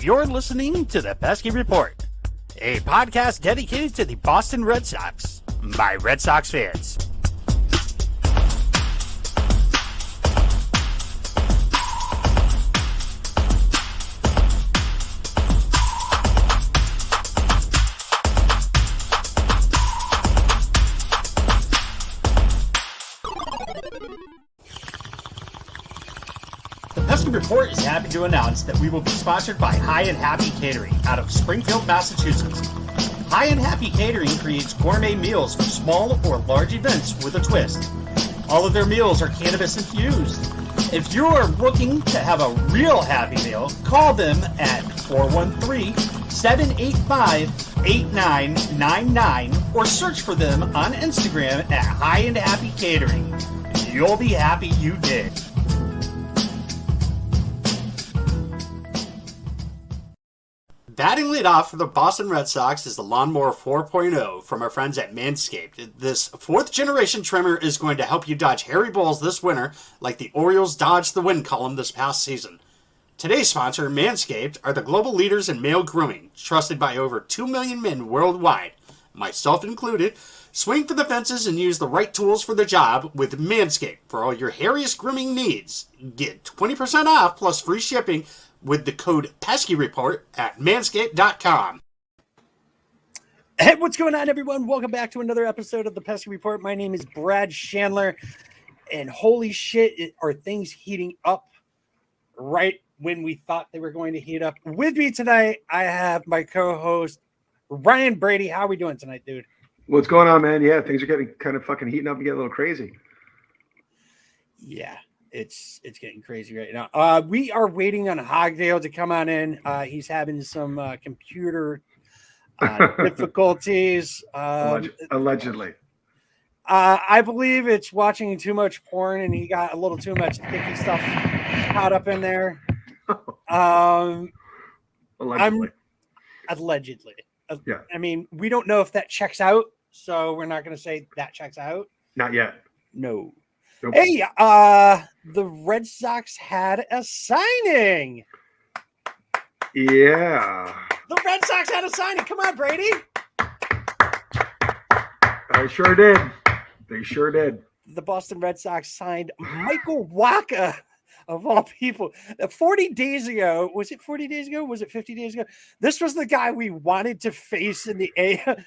You're listening to the Pesky Report, a podcast dedicated to the Boston Red Sox by Red Sox fans. The Pesky Report is happy to announce that we will be sponsored by High and Happy Catering out of Springfield, Massachusetts. High and Happy Catering creates gourmet meals for small or large events with a twist. All of their meals are cannabis infused. If you are looking to have a real happy meal, call them at 413-785-8999 or search for them on Instagram at High and Happy Catering. You'll be happy you did. Batting lead off for the Boston Red Sox is the Lawnmower 4.0 from our friends at Manscaped. This fourth generation trimmer is going to help you dodge hairy balls this winter like the Orioles dodged the win column this past season. Today's sponsor, Manscaped, are the global leaders in male grooming, trusted by over 2 million men worldwide, myself included. Swing for the fences and use the right tools for the job with Manscaped for all your hairiest grooming needs. Get 20% off plus free shipping with the code PESKYREPORT at manscaped.com. Hey, what's going on, everyone? Welcome back to another episode of the Pesky Report. My name is Brad Chandler, and holy shit, are things heating up right when we thought they were going to heat up. With me tonight, I have my co-host, Ryan Brady. How are we doing tonight, dude? What's going on, man? Yeah, things are getting kind of fucking heating up and getting a little crazy. Yeah. It's getting crazy right now. We are waiting on Hogdale to come on in. He's having some computer difficulties. Allegedly. I believe it's watching too much porn, and he got a little too much sticky stuff caught up in there. Allegedly. Yeah. I mean, we don't know if that checks out, so we're not going to say that checks out. Not yet. No. Nope. Hey, the Red Sox had a signing. Yeah. The Red Sox had a signing. Come on, Brady. I sure did. They sure did. The Boston Red Sox signed Michael Wacha, of all people. 40 days ago. Was it 40 days ago? Was it 50 days ago? This was the guy we wanted to face in the ALCS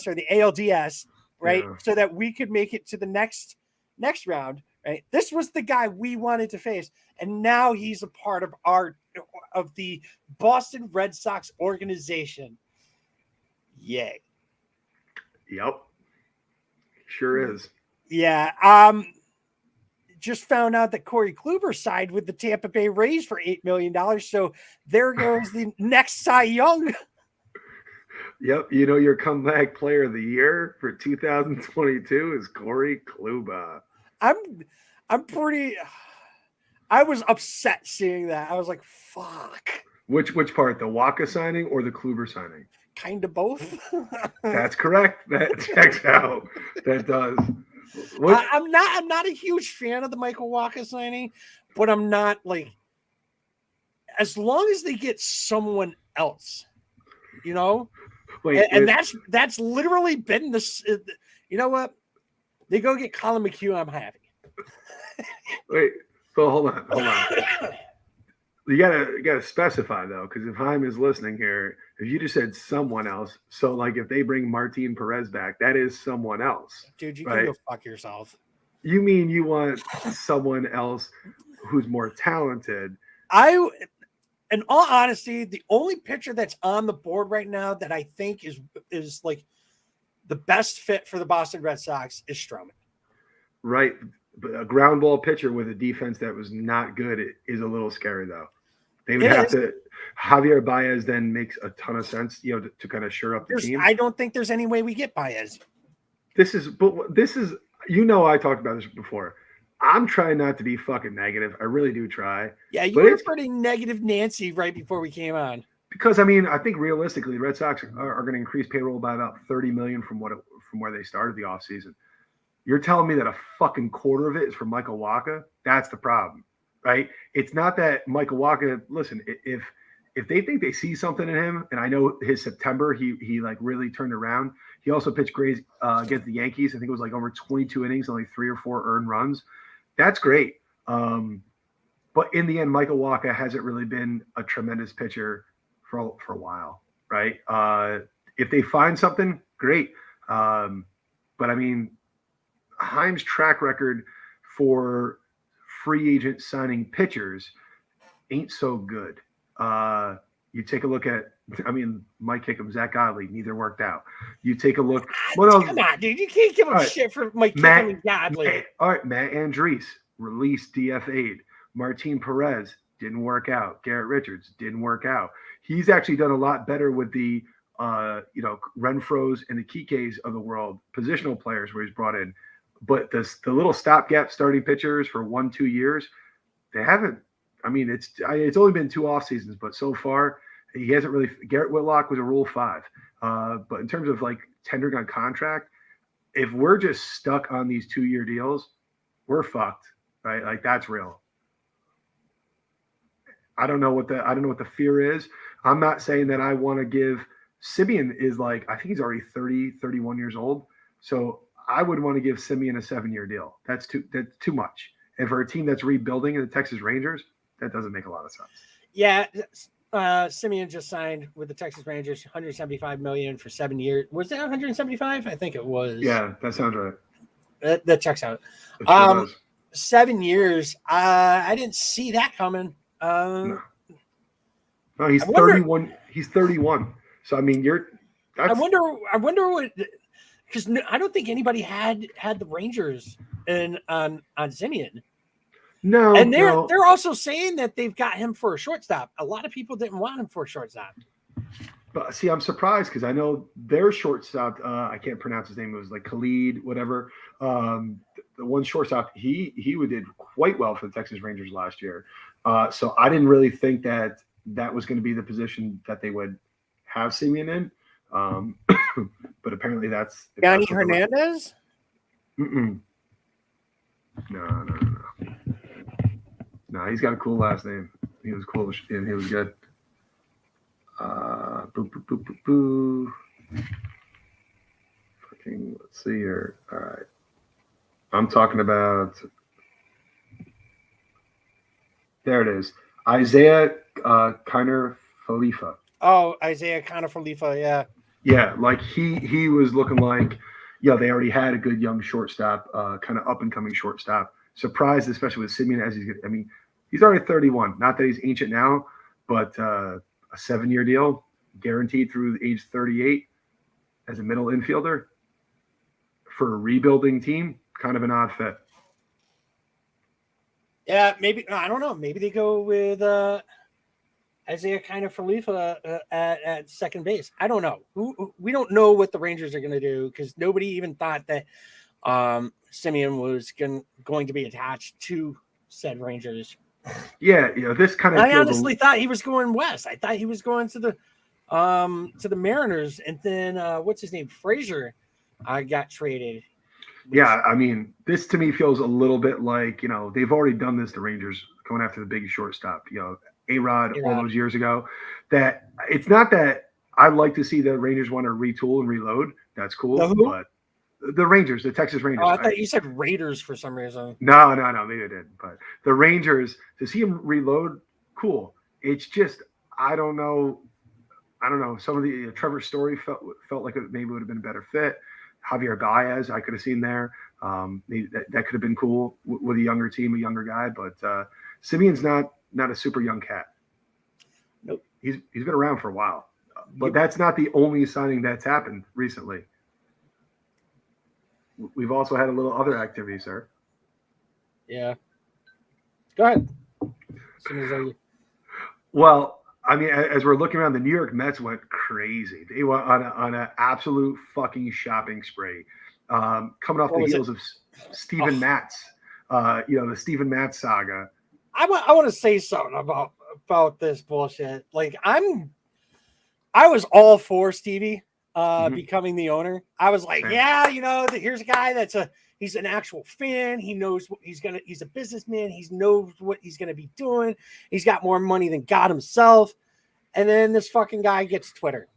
or the ALDS. Right, yeah. So that we could make it to the next round. Right, this was the guy we wanted to face, and now he's a part of the Boston Red Sox organization. Yay! Yep, sure is. Yeah. Just found out that Corey Kluber signed with the Tampa Bay Rays for $8 million. So there goes the next Cy Young. Yep, you know your comeback player of the year for 2022 is Corey Kluber. I was upset seeing that. I was like, fuck. Which part, the Wacha signing or the Kluber signing? Kind of both. That's correct. That checks out. That does. I'm not a huge fan of the Michael Wacha signing, but I'm not like, as long as they get someone else, you know. Wait, and that's literally been this. You know what? They go get Colin McHugh. I'm happy. Wait, so hold on. You gotta specify though, because if Haim is listening here, if you just said someone else, so like if they bring Martin Perez back, that is someone else. Dude, you right? can go fuck yourself. You mean you want someone else who's more talented? In all honesty, the only pitcher that's on the board right now that I think is like the best fit for the Boston Red Sox is Stroman. Right. But a ground ball pitcher with a defense that was not good is a little scary, though. They would have to. Javier Baez then makes a ton of sense, you know, to kind of shore up the team. I don't think there's any way we get Baez. This is, you know, I talked about this before. I'm trying not to be fucking negative. I really do try. Yeah, you But were it's pretty negative Nancy right before we came on. because, I mean, I think realistically, the Red Sox are going to increase payroll by about $30 million from where they started the offseason. You're telling me that a fucking quarter of it is from Michael Wacha? That's the problem, right? It's not that Michael Wacha. Listen, if they think they see something in him, and I know his September, he like really turned around. He also pitched great against the Yankees. I think it was like over 22 innings, only 3 or 4 earned runs. That's great. But in the end, Michael Wacha hasn't really been a tremendous pitcher for a while, right? If they find something, great. But I mean, Heim's track record for free agent signing pitchers ain't so good. You take a look at, I mean, Mike Hickam, Zach Godley, neither worked out. You take a look. What else? Come on, dude. You can't give him All right. shit for Mike Hickam and Godley. All right, Matt Andrees, released, DFA'd. Martin Perez didn't work out. Garrett Richards didn't work out. He's actually done a lot better with the Renfros and the Kikes of the world, positional players where he's brought in. But the little stopgap starting pitchers for 1-2 years, they haven't. I mean, it's only been 2 off seasons, but so far he hasn't really. Garrett Whitlock was a Rule 5, but in terms of like tendering on contract, if we're just stuck on these 2-year deals, we're fucked, right? Like that's real. I don't know what the fear is. I'm not saying that I want to give. Simeon is like, I think he's already 30, 31 years old. So I would want to give Simeon a 7-year deal. That's too much. And for a team that's rebuilding in the Texas Rangers, that doesn't make a lot of sense. Yeah. Simeon just signed with the Texas Rangers, $175 million for 7 years. Was that 175? I think it was. Yeah, that sounds right. That checks out. It sure does. 7 years. I didn't see that coming. No, he's 31. He's 31. So I mean, I wonder what, because I don't think anybody had the Rangers on Simeon. No, and they're also saying that they've got him for a shortstop. A lot of people didn't want him for a shortstop. But see, I'm surprised because I know their shortstop. I can't pronounce his name. It was like Khalid, whatever. The one shortstop, he did quite well for the Texas Rangers last year. So I didn't really think that was going to be the position that they would have Simeon in. But apparently that's Yanni Hernandez. No. No, he's got a cool last name. He was cool and he was good. Fucking, let's see here. All right. I'm talking about. There it is. Isaiah Kiner Khalifa. Oh, Isaiah Kiner Khalifa, yeah. Yeah, like he was looking like, they already had a good young shortstop, kind of up and coming shortstop. Surprised, especially with Simeon as he's already 31. Not that he's ancient now, but a 7-year deal, guaranteed through age 38 as a middle infielder for a rebuilding team, kind of an odd fit. Yeah, maybe, I don't know. Maybe they go with Isaiah Kiner Khalifa at second base. I don't know. We don't know what the Rangers are going to do because nobody even thought that Simeon was going to be attached to said Rangers. Yeah, this kind of. I honestly thought he was going west. I thought he was going to the Mariners, and then what's his name, Frazier, got traded. Yeah, I mean, this to me feels a little bit like they've already done this. The Rangers going after the big shortstop, A-Rod all those years ago. That it's not that I like to see the Rangers want to retool and reload. That's cool, but the Rangers, the Texas Rangers. Oh, I thought you said Raiders for some reason. No, maybe I didn't. But the Rangers, to see them reload, cool. It's just I don't know. Some of the Trevor Story felt like it maybe would have been a better fit. Javier Baez, I could have seen there. That could have been cool with a younger team, a younger guy. But Simeon's not a super young cat. Nope. He's been around for a while. But that's not the only signing that's happened recently. We've also had a little other activity, sir. Yeah. Go ahead. Well, I mean, as we're looking around, the New York Mets went crazy. They went on an absolute fucking shopping spree. Coming off the heels of Steven Matz, The Stephen Matz saga. I want to say something about this bullshit. Like I was all for Stevie becoming the owner. I was like, here's a guy he's an actual fan. He knows what he's a businessman. He knows what he's going to be doing. He's got more money than God himself. And then this fucking guy gets Twitter.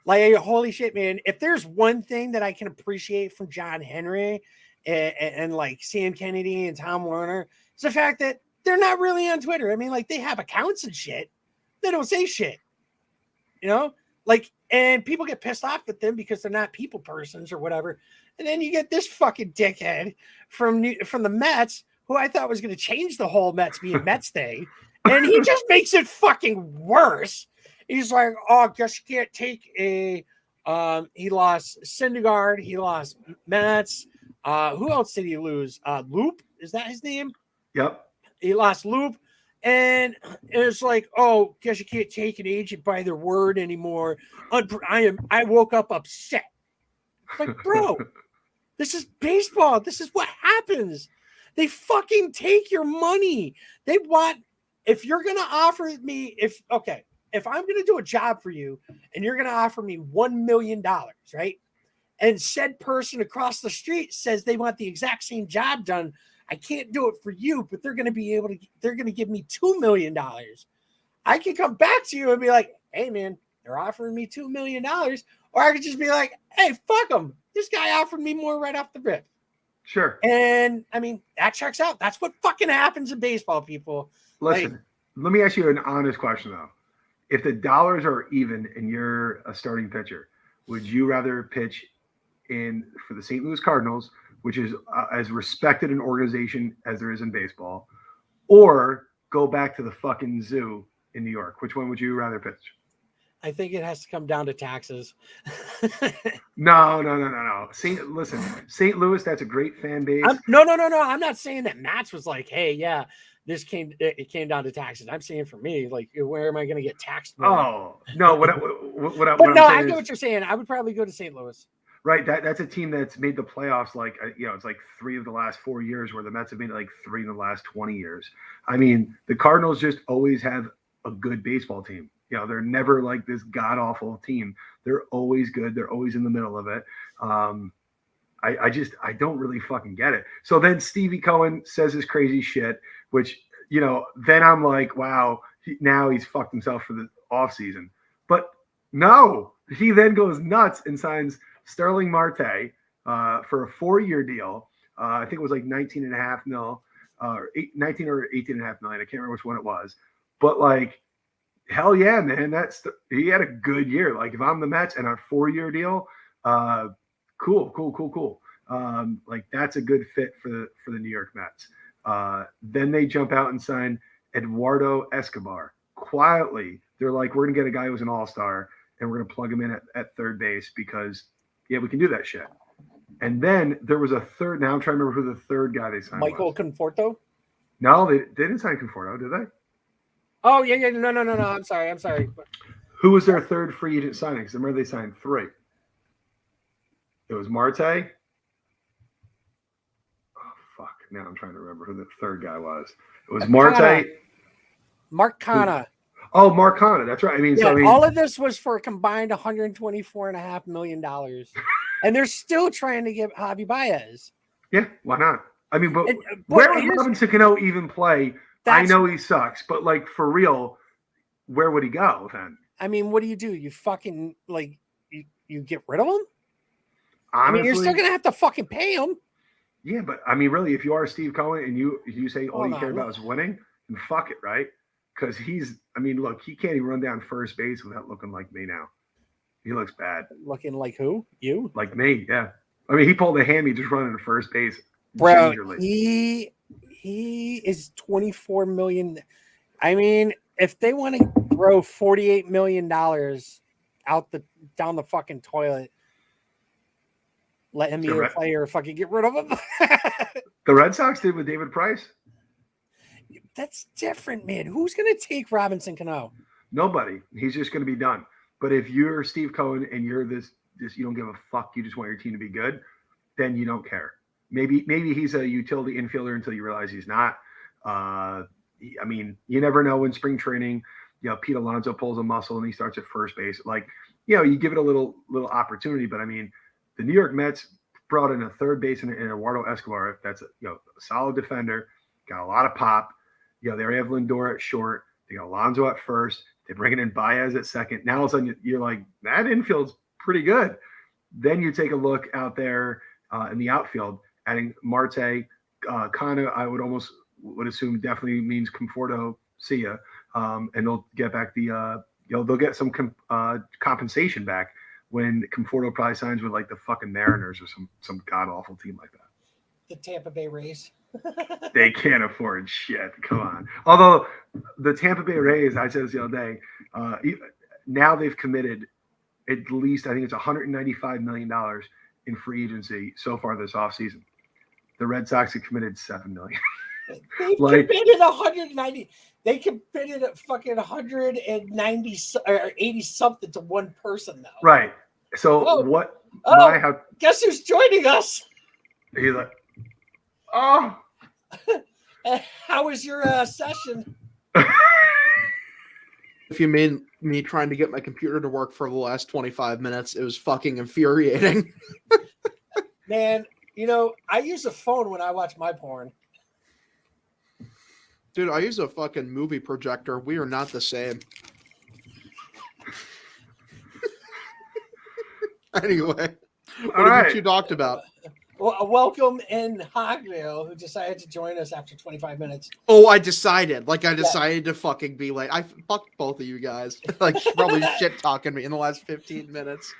Like, holy shit, man. If there's one thing that I can appreciate from John Henry and like Sam Kennedy and Tom Werner, it's the fact that they're not really on Twitter. I mean, like, they have accounts and shit. They don't say shit, and people get pissed off at them because they're not people persons or whatever. And then you get this fucking dickhead from the Mets, who I thought was going to change the whole Mets being Mets Day. And he just makes it fucking worse. He's like, oh, guess you can't take he lost Syndergaard. He lost Mets. Who else did he lose? Loop? Is that his name? Yep. He lost Loop. And it's like, oh, guess you can't take an agent by their word anymore. I woke up upset. It's like, bro, this is baseball. This is what happens. They fucking take your money. If you're going to offer me, if I'm going to do a job for you and you're going to offer me $1 million, right? And said person across the street says they want the exact same job done, I can't do it for you, but they're going to give me $2 million. I can come back to you and be like, hey man, they're offering me $2 million. Or I could just be like, hey, fuck them. This guy offered me more right off the rip. Sure. And I mean, that checks out. That's what fucking happens in baseball, people. Listen, let me ask you an honest question though. If the dollars are even and you're a starting pitcher, would you rather pitch for the St. Louis Cardinals, which is as respected an organization as there is in baseball, or go back to the fucking zoo in New York? Which one would you rather pitch? I think it has to come down to taxes. No. St. Louis, that's a great fan base. No. I'm not saying that Matz was like, hey, yeah, it came down to taxes. I'm saying for me, like, where am I going to get taxed more? Oh, no. I know what you're saying. I would probably go to St. Louis. Right, that's a team that's made the playoffs it's like 3 of the last 4 years, where the Mets have made it like 3 in the last 20 years. I mean, the Cardinals just always have a good baseball team. They're never like this god-awful team. They're always good. They're always in the middle of it. I don't really fucking get it. So then Stevie Cohen says this crazy shit, which, then I'm like, wow, now he's fucked himself for the offseason. But no, he then goes nuts and signs Sterling Marte for a 4-year deal. I think it was like 19.5 mil, 19 or 18.5 million. I can't remember which one it was. But like, hell yeah, man. He had a good year. Like, if I'm the Mets and a 4-year deal, cool. Like, that's a good fit for the New York Mets. Then they jump out and sign Eduardo Escobar. Quietly, they're like, we're gonna get a guy who's an all-star and we're gonna plug him in at third base because we can do that shit. And then there was a third. Now I'm trying to remember who the third guy they signed. Michael Conforto? No, they didn't sign Conforto, did they? Oh yeah. No. I'm sorry. Who was their third free agent signing? Because I remember they signed 3. It was Marte. Oh fuck! Now I'm trying to remember who the third guy was. It was Marte. Mark Canha. Oh, Mark Canha. That's right. All of this was for a combined $124.5 million. And they're still trying to get Javi Baez. Yeah, why not? I mean, but where would Robinson Cano even play? I know he sucks, but like, for real, where would he go then? I mean, what do? You fucking, like, you get rid of him? Honestly, I mean, you're still going to have to fucking pay him. Yeah, but I mean, really, if you are Steve Cohen and you say all you care about is winning, then fuck it, right? Because look, he can't even run down first base without looking like me now. He looks bad. Looking like who? You? Like me, yeah. I mean, he pulled a hammy just running to first base. Bro, he is $24 million. I mean, if they want to throw $48 million down the fucking toilet, let him either play or fucking get rid of him. The Red Sox did with David Price. That's different, man. Who's going to take Robinson Cano? Nobody. He's just going to be done. But if you're Steve Cohen and you're this you don't give a fuck, you just want your team to be good, then you don't care. maybe he's a utility infielder until you realize he's not. I mean, you never know in spring training. Pete Alonso pulls a muscle and he starts at first base. Like, you give it a little opportunity. But I mean, the New York Mets brought in a third baseman in Eduardo Escobar. That's a solid defender, got a lot of pop. They already have Lindor at short. They got Alonso at first. They're bringing in Baez at second. Now all of a sudden you're like, that infield's pretty good. Then you take a look out there in the outfield, adding Marte, Kana. I would assume definitely means Conforto. See ya, and they'll get back they'll get some compensation back when Conforto probably signs with like the fucking Mariners or some god awful team like that. The Tampa Bay Rays. They can't afford shit. Come on. Although the Tampa Bay Rays, I said this the other day, now they've committed at least, I think it's $195 million in free agency so far this offseason. The Red Sox have committed $7 million. They've committed 190. They committed at fucking 190 or 80 something to one person though. Right. So guess who's joining us? He's like, oh. How was your session? If you mean me trying to get my computer to work for the last 25 minutes, it was fucking infuriating. Man, I use a phone when I watch my porn. Dude, I use a fucking movie projector. We are not the same. Anyway, what have you two talked about? Well, welcome in Hogville, who decided to join us after 25 minutes. Oh, I decided to fucking be like, I fucked both of you guys. Like, probably shit talking me in the last 15 minutes.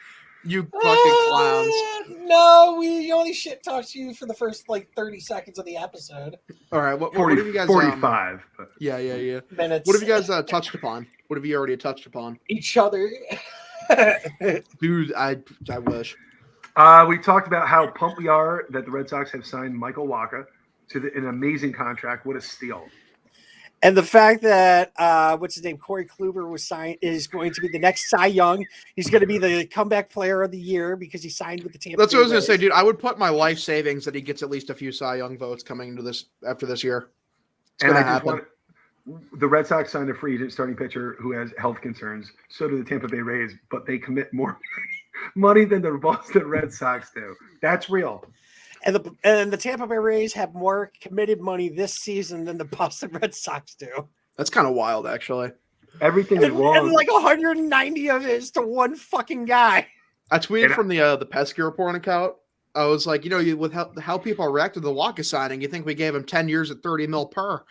You fucking clowns. No, we only shit talked you for the first 30 seconds of the episode. All right, what have you guys 45. Yeah. Minutes. What have you guys touched upon? What have you already touched upon? Each other. Dude, I wish. We talked about how pumped we are that the Red Sox have signed Michael Wacha to an amazing contract. What a steal. And the fact that what's his name, Corey Kluber was signed is going to be the next Cy Young. He's going to be the comeback player of the year because he signed with the Tampa. That's what I was going to say, dude. I would put my life savings that he gets at least a few Cy Young votes coming into this after this year. It's going to happen. The Red Sox signed a free agent starting pitcher who has health concerns. So do the Tampa Bay Rays, but they commit more money than the Boston Red Sox do. That's real. And the Tampa Bay Rays have more committed money this season than the Boston Red Sox do. That's kind of wild, actually. Everything is wrong. And 190 of it is to one fucking guy. I tweeted from the Pesky Report account. I was like, with how people reacted to the Wacha signing, you think we gave him 10 years at 30 mil per.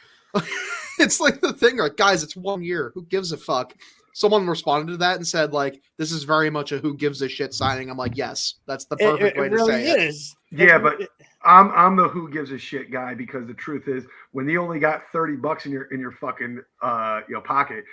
It's like the thing, like, guys, it's 1 year. Who gives a fuck? Someone responded to that and said, like, this is very much a who gives a shit signing. I'm like, yes, that's the perfect way to say it. It really is. Yeah, but I'm the who gives a shit guy because the truth is when you only got $30 in your fucking pocket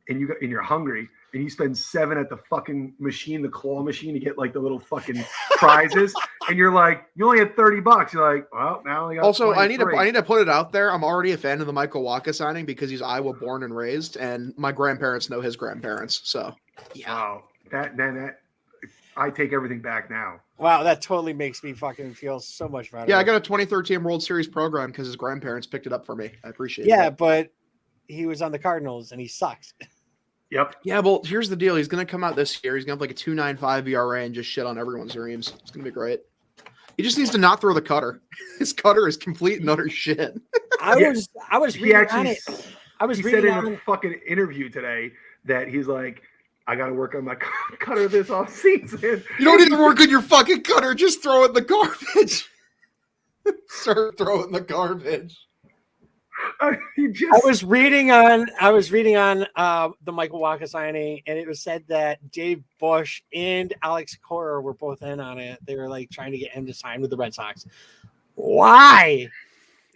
and you're hungry and you spend $7 at the fucking machine, the claw machine, to get like the little fucking prizes, and you're like, you only had $30. You're like, well, now I got. Also, I need 23. to put it out there. I'm already a fan of the Michael Wacha signing because he's Iowa born and raised, and my grandparents know his grandparents. So, yeah. Wow, that I take everything back now. Wow, that totally makes me fucking feel so much better. Yeah, I got a 2013 World Series program because his grandparents picked it up for me. I appreciate it. Yeah, but he was on the Cardinals and he sucks. Yep. Yeah, well, here's the deal. He's going to come out this year. He's going to have like a 2.95 ERA and just shit on everyone's dreams. It's going to be great. He just needs to not throw the cutter. His cutter is complete and utter shit. I was reading on it. He said in a fucking interview today that he's like, I got to work on my cutter this off season. You don't need to work on your fucking cutter. Just throw it in the garbage. Sir, throw it in the garbage. I was reading on the Michael Wacha signing, and it was said that Dave Bush and Alex Cora were both in on it. They were like trying to get him to sign with the Red Sox. Why?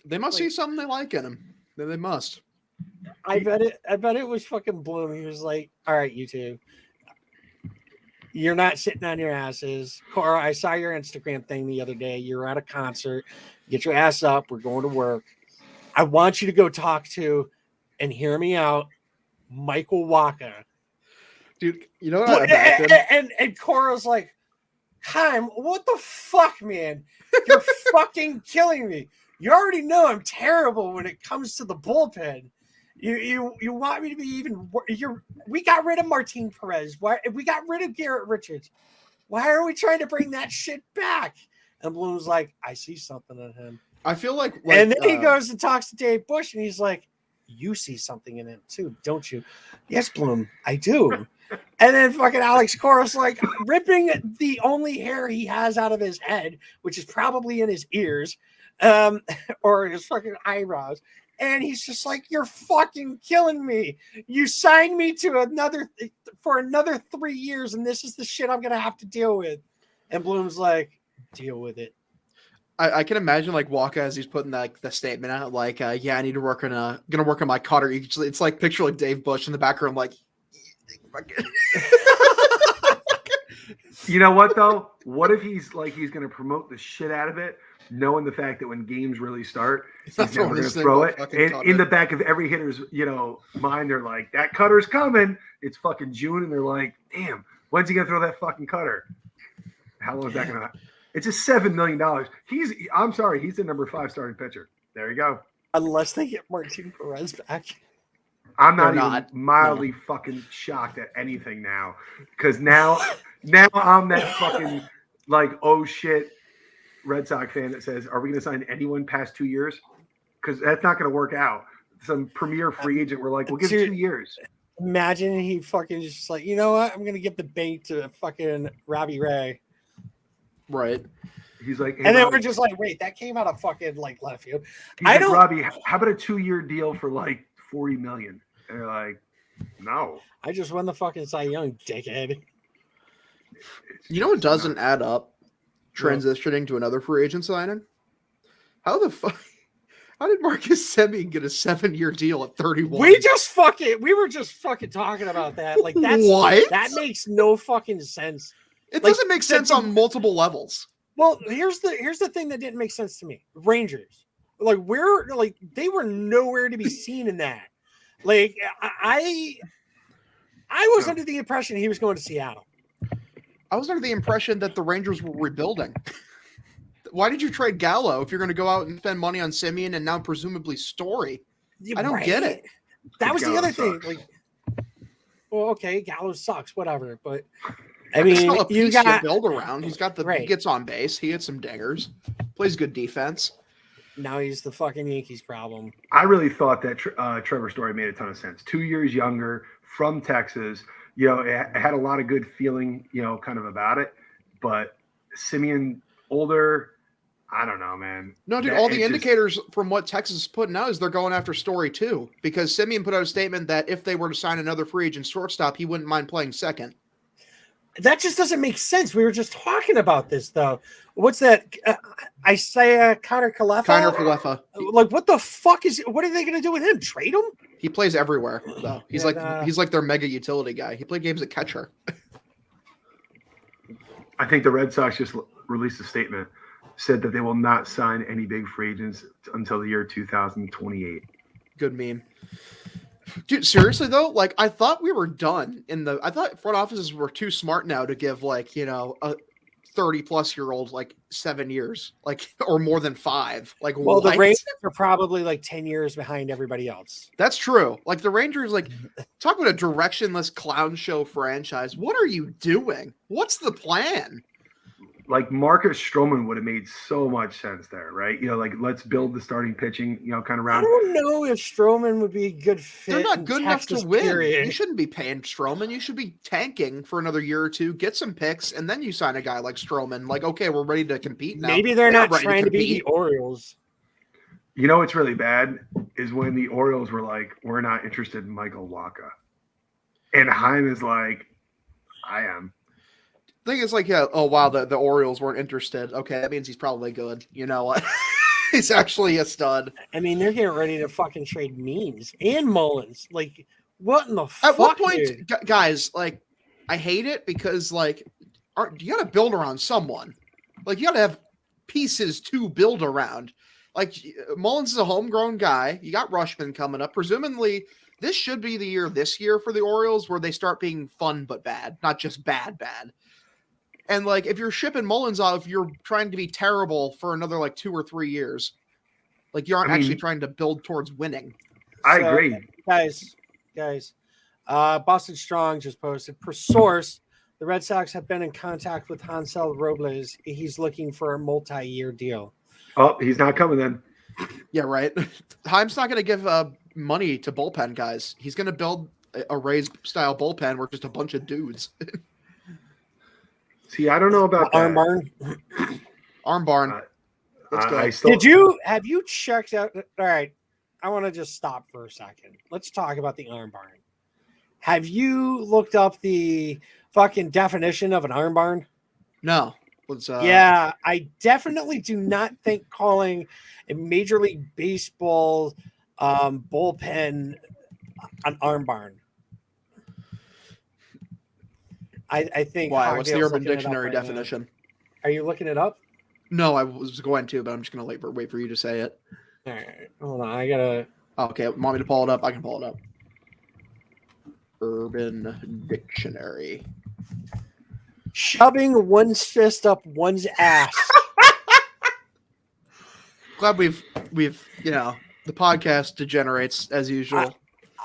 They must see something they like in him. They must. I bet it was fucking Bloom. He was like, all right, you two. You're not sitting on your asses. Cora, I saw your Instagram thing the other day. You're at a concert. Get your ass up. We're going to work. I want you to go talk to, and hear me out, Michael Wacha. Dude, you know what? And Cora's like, Chaim, what the fuck, man? You're fucking killing me. You already know I'm terrible when it comes to the bullpen. You want me to be even? We got rid of Martin Perez. Why we got rid of Garrett Richards? Why are we trying to bring that shit back? And Bloom's like, I see something in him. I feel like and then he goes and talks to Dave Bush, and he's like, you see something in him too, don't you? Yes, Bloom, I do. And then fucking Alex Cora's like ripping the only hair he has out of his head, which is probably in his ears, or his fucking eyebrows. And he's just like, you're fucking killing me. You signed me to another 3 years, and this is the shit I'm gonna have to deal with. And Bloom's like, deal with it. I can imagine like Walker as he's putting the statement out, like, yeah, I need to work on gonna work on my cutter. It's like picture like Dave Bush in the background, like. You know what though? What if he's going to promote the shit out of it, knowing the fact that when games really start, he's never going to throw it. And in the back of every hitter's mind, they're like, that cutter's coming. It's fucking June, and they're like, damn, when's he going to throw that fucking cutter? How long is that going to? It's just $7 million. I'm sorry, he's the number 5 starting pitcher. There you go. Unless they get Martin Perez back. I'm not even mildly fucking shocked at anything now, because now I'm that fucking like, oh shit Red Sox fan that says, are we going to sign anyone past 2 years? Because that's not going to work out. Some premier free agent, we're like, we'll give 2 years. Imagine he fucking just like, you know what? I'm going to give the bait to fucking Robbie Ray. Right. He's like, hey, and then Robbie, we're just like, wait, that came out of fucking like left field. Robbie, how about a 2-year deal for like $40 million? And they're like, no. I just won the fucking Cy Young, dickhead. You know what doesn't add up? Transitioning to another free agent signing? How the fuck? How did Marcus Semien get a 7-year deal at 31? We were just fucking talking about that. Like that makes no fucking sense. It doesn't make sense on multiple levels. Well, here's the thing that didn't make sense to me. Rangers. Like they were nowhere to be seen in that. Like I was under the impression he was going to Seattle. I was under the impression that the Rangers were rebuilding. Why did you trade Gallo if you're going to go out and spend money on Semien and now presumably Story? I don't get it. That was the other thing. Like, well, okay, Gallo sucks, whatever. But I mean, you got build around. He's got he gets on base. He hits some dingers. Plays good defense. Now he's the fucking Yankees problem. I really thought that Trevor Story made a ton of sense. 2 years younger, from Texas. It had a lot of good feeling, kind of about it. But Semien, older, I don't know, man. No, dude, all the indicators from what Texas is putting out is they're going after Story too. Because Semien put out a statement that if they were to sign another free agent shortstop, he wouldn't mind playing second. That just doesn't make sense. We were just talking about this, though. What's that? Isaiah Kiner-Falefa? Like, what the fuck what are they going to do with him? Trade him? He plays everywhere, though. He's like their mega utility guy. He played games at catcher. I think the Red Sox just released a statement, said that they will not sign any big free agents until the year 2028. Good meme. Dude, seriously though, like I thought we were done I thought front offices were too smart now to give a 30-plus-year-old 7 years, or more than 5. Well, the Rangers are probably 10 years behind everybody else. That's true. The Rangers, talk about a directionless clown show franchise. What are you doing? What's the plan? Marcus Stroman would have made so much sense there, right? Let's build the starting pitching, kind of round. I don't know if Stroman would be a good fit. They're not good enough to win. Period. You shouldn't be paying Stroman. You should be tanking for another year or two, get some picks, and then you sign a guy like Stroman. Okay, we're ready to compete now. Maybe they're not trying to be the Orioles. What's really bad is when the Orioles were like, we're not interested in Michael Wacha. And Chaim is like, I am. I think it's oh wow, the Orioles weren't interested. Okay, that means he's probably good. You know what? He's actually a stud. I mean, they're getting ready to fucking trade Means and Mullins. What in the fuck? At what point, guys? I hate it because you got to build around someone. You got to have pieces to build around. Mullins is a homegrown guy. You got Rushman coming up. Presumably, this should be the year this year for the Orioles where they start being fun but bad, not just bad. And like, if you're shipping Mullins off, you're trying to be terrible for another like 2 or 3 years. Like, you aren't actually trying to build towards winning. I agree. Guys. Boston Strong just posted, per source, the Red Sox have been in contact with Hansel Robles. He's looking for a multi-year deal. Oh, he's not coming then. Yeah, right. Heim's not going to give money to bullpen guys. He's going to build a Rays style bullpen where just a bunch of dudes. See, I don't know about Arm barn. Arm barn. Have you checked out? All right, I want to just stop for a second. Let's talk about the arm barn. Have you looked up the fucking definition of an arm barn? No. Yeah, I definitely do not think calling a Major League Baseball bullpen an arm barn. I think. Why? What's the Urban Dictionary definition? Are you looking it up? No, I was going to, but I'm just going to wait for you to say it. All right, hold on. I gotta. Okay, want me to pull it up? I can pull it up. Urban Dictionary. Shoving one's fist up one's ass. Glad we've the podcast degenerates as usual.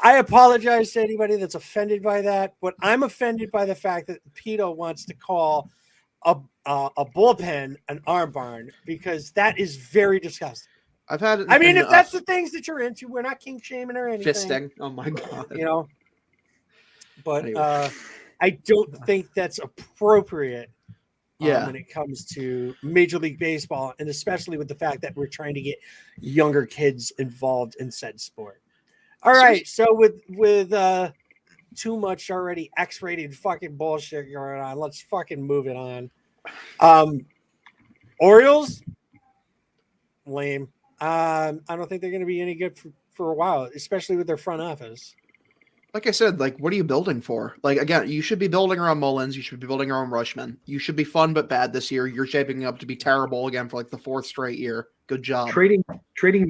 I apologize to anybody that's offended by that, but I'm offended by the fact that Pito wants to call a bullpen an arm barn, because that is very disgusting. I've had. If that's the things that you're into, we're not kink shaming or anything. Fisting. Oh my god. But anyway. I don't think that's appropriate. Yeah. When it comes to Major League Baseball, and especially with the fact that we're trying to get younger kids involved in said sport. All right, so with too much already X-rated fucking bullshit going on, let's fucking move it on. Orioles, lame. I don't think they're going to be any good for a while, especially with their front office. Like I said, what are you building for? Again, you should be building around Mullins. You should be building around Rushman. You should be fun but bad this year. You're shaping up to be terrible again for the 4th straight year. Good job. Trading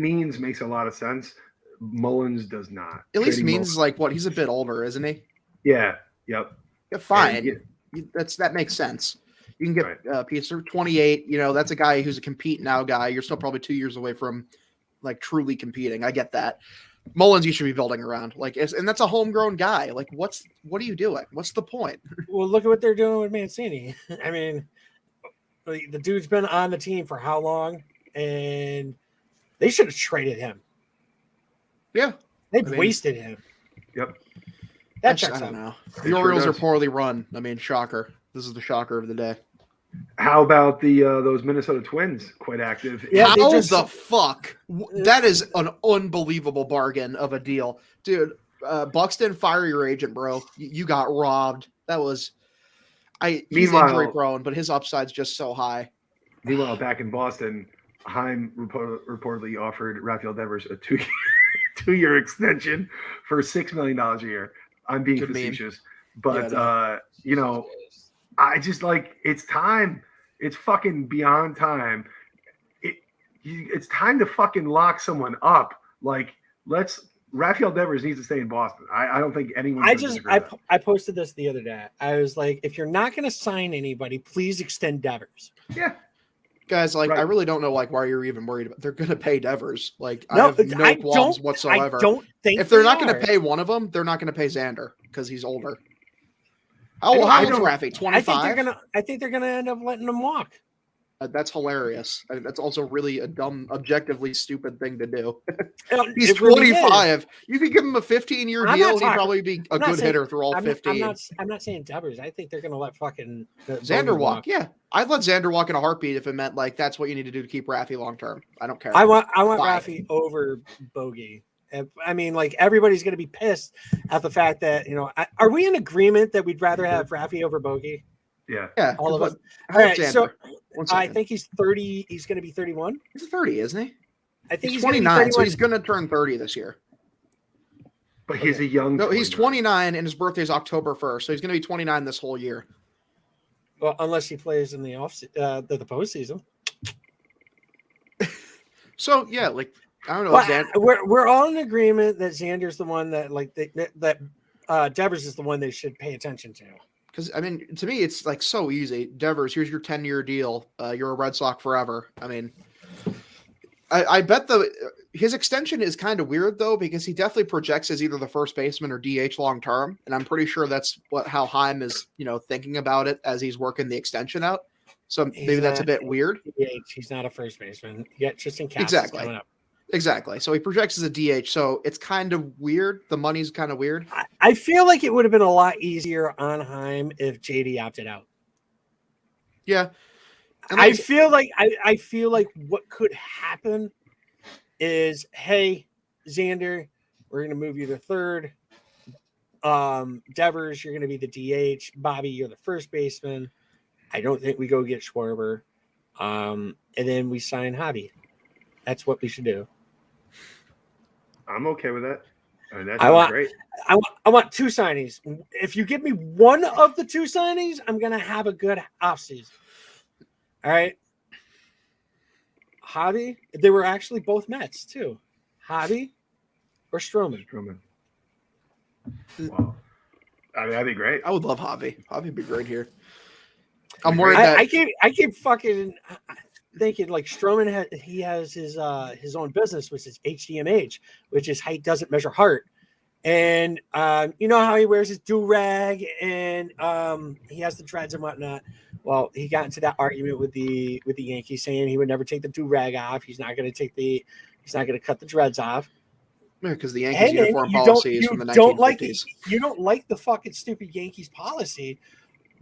Means makes a lot of sense. Mullins does not. At least Means he's a bit older, isn't he? Yeah. Yep. Yeah, fine. That makes sense. You can get Peter 28. That's a guy who's a compete now guy. You're still probably 2 years away from truly competing. I get that. Mullins, you should be building around, and that's a homegrown guy. What are you doing? What's the point? Well, look at what they're doing with Mancini. The dude's been on the team for how long, and they should have traded him. Yeah, they've wasted him. Yep, that checks I don't out. know. The Orioles are poorly run. Shocker. This is the shocker of the day. How about those Minnesota Twins? Quite active. Yeah, how the fuck? That is an unbelievable bargain of a deal, dude. Buxton, fire your agent, bro. You got robbed. That was. He's injury prone, but his upside's just so high. Meanwhile, back in Boston, Heim reportedly offered Rafael Devers a two-year extension for $6 million a year. I'm being facetious, but I just it's time. It's fucking beyond time. It's time to fucking lock someone up. Rafael Devers needs to stay in Boston. I don't think anyone. I posted this the other day. I was like, if you're not going to sign anybody, please extend Devers. Yeah. Guys, I really don't know why you're even worried about. They're going to pay Devers. I have no qualms whatsoever. I don't think if they're not going to pay one of them, they're not going to pay Xander because he's older. How old's Rafi? 25? I think they're gonna end up letting him walk. That's hilarious. That's also really a dumb, objectively stupid thing to do. He's 25. You could give him a 15-year deal, and he'd probably be a good hitter through all 15. I'm not saying Devers. I think they're gonna let fucking Xander walk. Yeah, I'd let Xander walk in a heartbeat if it meant that's what you need to do to keep Rafi long term. I don't care. I want Rafi over Bogey. Everybody's going to be pissed at the fact that, are we in agreement that we'd rather have Rafi over Bogey? Yeah. Yeah. All of us. All right. So I think he's 30. He's going to be 31. He's 30, isn't he? I think he's 29. So he's going to turn 30 this year. But he's a young. No, he's 29 and his birthday is October 1st. So he's going to be 29 this whole year. Well, unless he plays in the the postseason. So, yeah, I don't know. We're all in agreement that Xander's the one that Devers is the one they should pay attention to. Because I mean, to me, it's like so easy. Devers, here's your 10-year deal. You're a Red Sox forever. I mean, I bet his extension is kind of weird though, because he definitely projects as either the first baseman or DH long term, and I'm pretty sure that's how Heim is, thinking about it as he's working the extension out. So maybe that's a bit weird. DH, he's not a first baseman. Yeah, Tristan Casas Exactly. coming up. Exactly. So he projects as a DH. So it's kind of weird. The money's kind of weird. I feel like it would have been a lot easier on Heim if JD opted out. Yeah. And I feel like what could happen is, hey, Xander, we're going to move you to third. Devers, you're going to be the DH. Bobby, you're the first baseman. I don't think we go get Schwarber. And then we sign Javi. That's what we should do. I'm okay with that. I mean, that sounds great. I want two signings. If you give me one of the two signings, I'm going to have a good offseason. All right. Javi, they were actually both Mets too. Javi or Stroman? Wow. I mean, that'd be great. I would love Javi. Javi would be great here. I'm worried that I keep fucking thinking like Stroman has his own business, which is HDMH, which is height doesn't measure heart. And you know how he wears his do-rag and he has the dreads and whatnot. Well, he got into that argument with the Yankees saying he would never take the do-rag off. He's not going to cut the dreads off. Yeah, because the Yankees uniform policy is from the 1950s. You don't like the fucking stupid Yankees policy.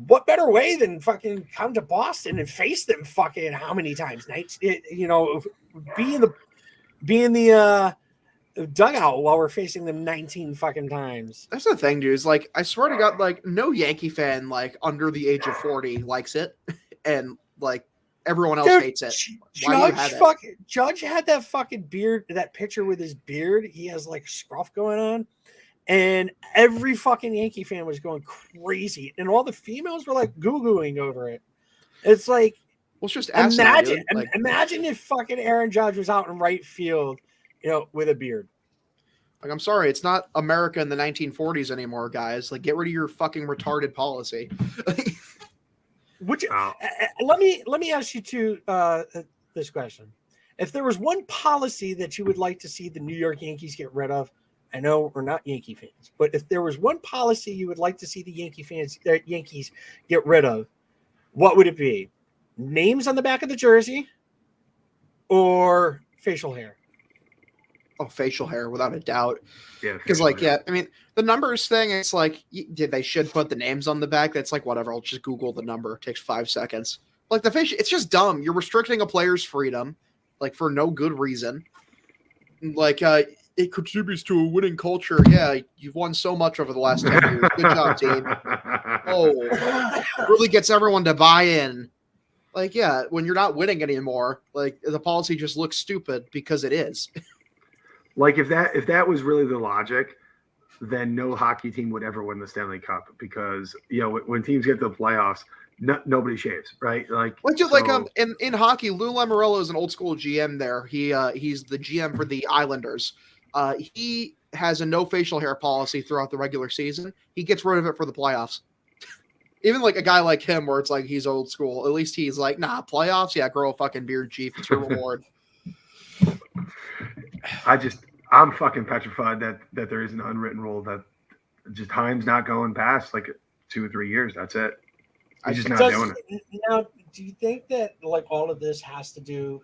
What better way than fucking come to Boston and face them fucking how many times? Be in the dugout while we're facing them 19 fucking times. That's the thing, dude. Is like, I swear to God, like no Yankee fan like under the age of 40 likes it, and like everyone else hates it. Judge had that fucking beard, that picture with his beard. He has like scruff going on, and every fucking Yankee fan was going crazy, and all the females were like goo-gooing over it. It's like, well, it's just imagine if fucking Aaron Judge was out in right field, with a beard. Like, I'm sorry, it's not America in the 1940s anymore, guys. Like, get rid of your fucking retarded policy. Let me ask you this question. If there was one policy that you would like to see the New York Yankees get rid of, I know we're not Yankee fans, but if there was one policy you would like to see the Yankees get rid of, what would it be? Names on the back of the jersey or facial hair? Oh, facial hair, without a doubt. Yeah, because I mean, the numbers thing, it's like they should put the names on the back. That's like whatever. I'll just Google the number. It takes 5 seconds. Like the facial, it's just dumb. You're restricting a player's freedom, like for no good reason. Like it contributes to a winning culture. Yeah, you've won so much over the last 10 years. Good job, team. Oh, really gets everyone to buy in. Like, yeah, when you're not winning anymore, like the policy just looks stupid because it is. Like if that was really the logic, then no hockey team would ever win the Stanley Cup because when teams get to the playoffs, nobody shaves, right? In hockey, Lou Lamoriello is an old school GM there. He's the GM for the Islanders. He has a no facial hair policy throughout the regular season. He gets rid of it for the playoffs. Even like a guy like him, where it's like he's old school. At least he's like, nah, playoffs, yeah, grow a fucking beard, chief. It's your reward. I'm fucking petrified that there is an unwritten rule that just time's not going past like 2 or 3 years. That's it. He's just not doing it. Now, do you think that like all of this has to do,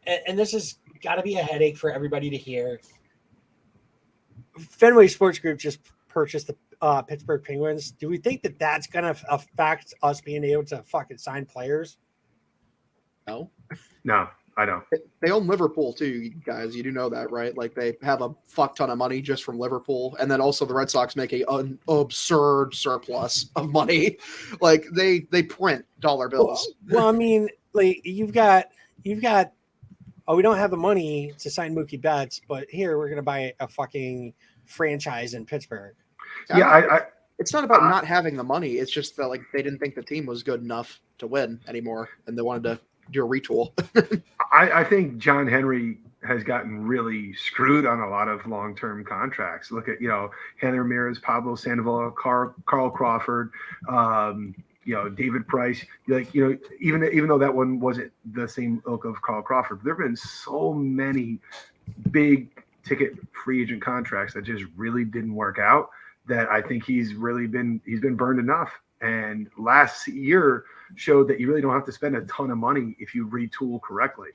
and this has got to be a headache for everybody to hear. Fenway Sports Group just purchased the Pittsburgh Penguins. Do we think that that's going to affect us being able to fucking sign players? No, I don't. They own Liverpool too, you guys. You do know that, right? Like they have a fuck ton of money just from Liverpool, and then also the Red Sox make an absurd surplus of money. Like they print dollar bills. Well, I mean, like you've got. Oh, we don't have the money to sign Mookie Betts, but here we're gonna buy a fucking franchise in Pittsburgh. Yeah, it's not about not having the money. It's just that like they didn't think the team was good enough to win anymore, and they wanted to do a retool. I think John Henry has gotten really screwed on a lot of long-term contracts. Look at, Henry Ramirez, Pablo Sandoval, Carl Crawford, David Price. Even though that one wasn't the same ilk of Carl Crawford, there have been so many big ticket free agent contracts that just really didn't work out that I think he's been burned enough. And last year showed that you really don't have to spend a ton of money if you retool correctly.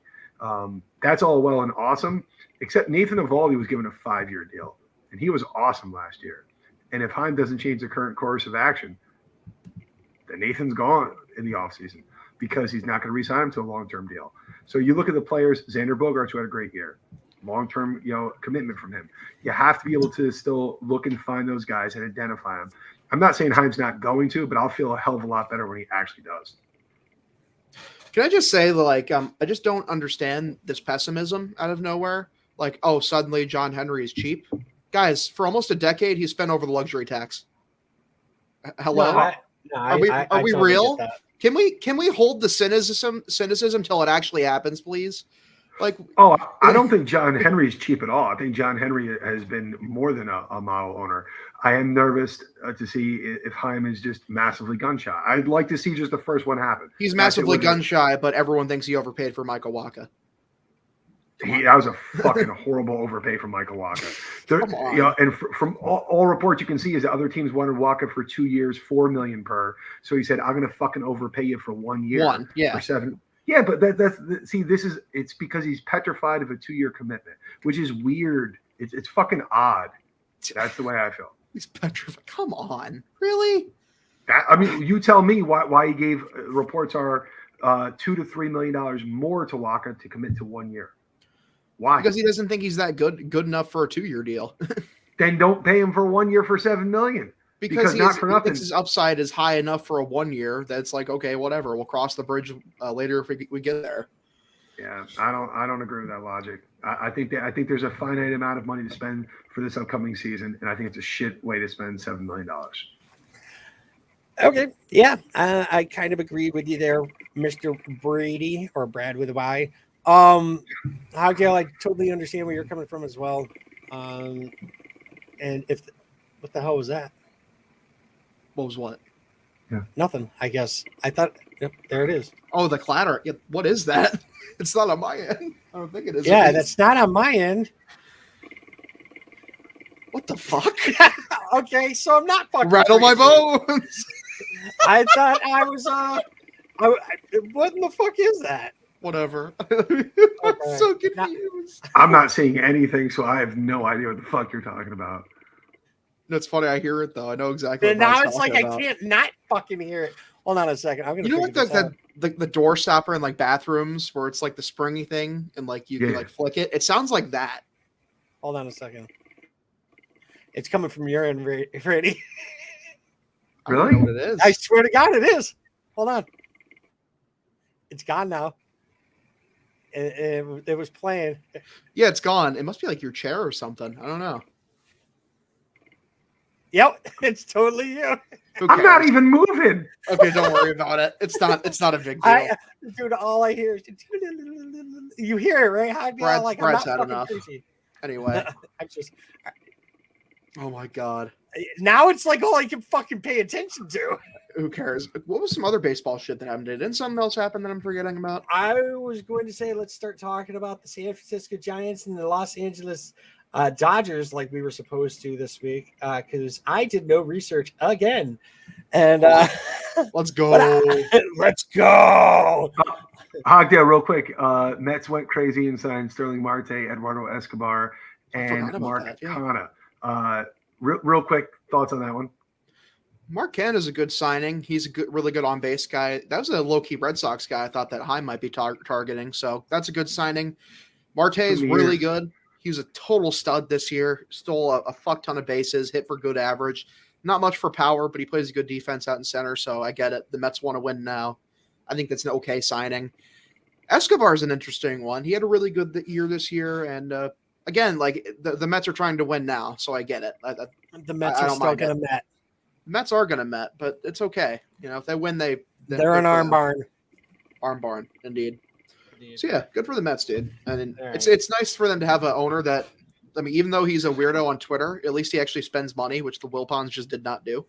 That's all well and awesome, except Nathan Eovaldi was given a 5-year deal, and he was awesome last year. And if Heim doesn't change the current course of action, then Nathan's gone in the offseason because he's not going to re-sign him to a long-term deal. So you look at the players, Xander Bogaerts, who had a great year, long-term commitment from him. You have to be able to still look and find those guys and identify them. I'm not saying Heim's not going to, but I'll feel a hell of a lot better when he actually does. Can I just say, like, I just don't understand this pessimism out of nowhere. Like, oh, suddenly John Henry is cheap. Guys, for almost a decade, he's spent over the luxury tax. Hello? Are we totally real? get that. Can we hold the cynicism till it actually happens, please? Like, I don't think John Henry is cheap at all. I think John Henry has been more than a model owner. I am nervous to see if Heim is just massively gun shy. I'd like to see just the first one happen. He's massively gun shy, but everyone thinks he overpaid for Michael Wacha. That was a fucking horrible overpay from Michael Wacha. And from all reports you can see is that other teams wanted Wacha for 2 years, $4 million per. So he said, "I'm going to fucking overpay you for 1 year, for $7." Yeah, but it's because he's petrified of a 2-year commitment, which is weird. It's fucking odd. That's the way I feel. He's petrified. Come on, really? You tell me why he gave reports are $2 to $3 million more to Wacha to commit to 1 year. Why? Because he doesn't think he's that good enough for a 2-year deal. Then don't pay him for 1 year for $7 million. Because not for nothing. His upside is high enough for a 1 year that's like, okay, whatever. We'll cross the bridge later if we get there. Yeah, I don't agree with that logic. I think there's a finite amount of money to spend for this upcoming season, and I think it's a shit way to spend $7 million. Okay, yeah, I kind of agreed with you there, Mr. Brady, or Brad with a Y. Hogtail, I totally understand where you're coming from as well. And what the hell was that? What was what? Yeah. Nothing, I guess. I thought, yep, there it is. Oh, the clatter. Yeah, what is that? It's not on my end. I don't think it is. Yeah, that's not on my end. What the fuck? Okay, so I'm not fucking rattle crazy. my bones. I thought I was what in the fuck is that? Whatever. Okay. I'm so confused. I'm not seeing anything, so I have no idea what the fuck you're talking about. That's funny. I hear it though. I know exactly. And now it's like I can't not fucking hear it. Hold on a second. I'm gonna. You know, like the door stopper in like bathrooms where it's like the springy thing and like you can like flick it. It sounds like that. Hold on a second. It's coming from your end, Brady. Really? I don't know what it is. I swear to God, it is. Hold on. It's gone now. It was playing. Yeah, it's gone. It must be like your chair or something. I don't know. Yep, it's totally you. I'm not even moving. Okay, don't worry about it. It's not a big deal. Dude, all I hear is you hear it, right? How Brad's had enough. Crazy. Anyway, I'm just. Oh my god. Now it's like all I can fucking pay attention to. Who cares? What was some other baseball shit that happened? Didn't something else happen that I'm forgetting about? I was going to say let's start talking about the San Francisco Giants and the Los Angeles Dodgers like we were supposed to this week because I did no research again. And let's go. Let's go. Hogtail, real quick. Mets went crazy and signed Sterling Marte, Eduardo Escobar, and Mark Canha. Real quick thoughts on that one. Mark Canha is a good signing. He's a really good on base guy. That was a low key Red Sox guy. I thought that Heim might be targeting. So that's a good signing. Marte is really good. He was a total stud this year. Stole a fuck ton of bases. Hit for good average. Not much for power, but he plays a good defense out in center. So I get it. The Mets want to win now. I think that's an okay signing. Escobar is an interesting one. He had a really good year this year, and again, like the Mets are trying to win now, so I get it. The Mets are still going to Met. The Mets are going to Met, but it's okay. You know, if they win, they're an arm barn. Arm barn, indeed. So yeah, good for the Mets, dude. And All it's nice for them to have an owner that, I mean, even though he's a weirdo on Twitter, at least he actually spends money, which the Wilpons just did not do.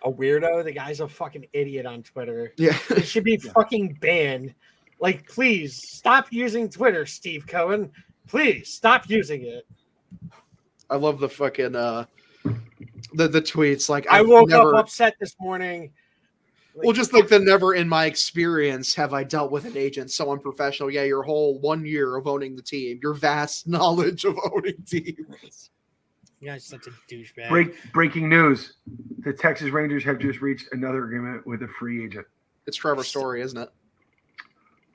A weirdo. The guy's a fucking idiot on Twitter. Yeah. He should be fucking banned. Like, please stop using Twitter, Steve Cohen. Please stop using it. I love the fucking the tweets. Like I I've woke never, up upset this morning. well, just like the never in my experience have I dealt with an agent so unprofessional. Yeah, your whole 1 year of owning the team, your vast knowledge of owning teams. You guys such a douchebag. Breaking news. The Texas Rangers have just reached another agreement with a free agent. It's Trevor Story, isn't it?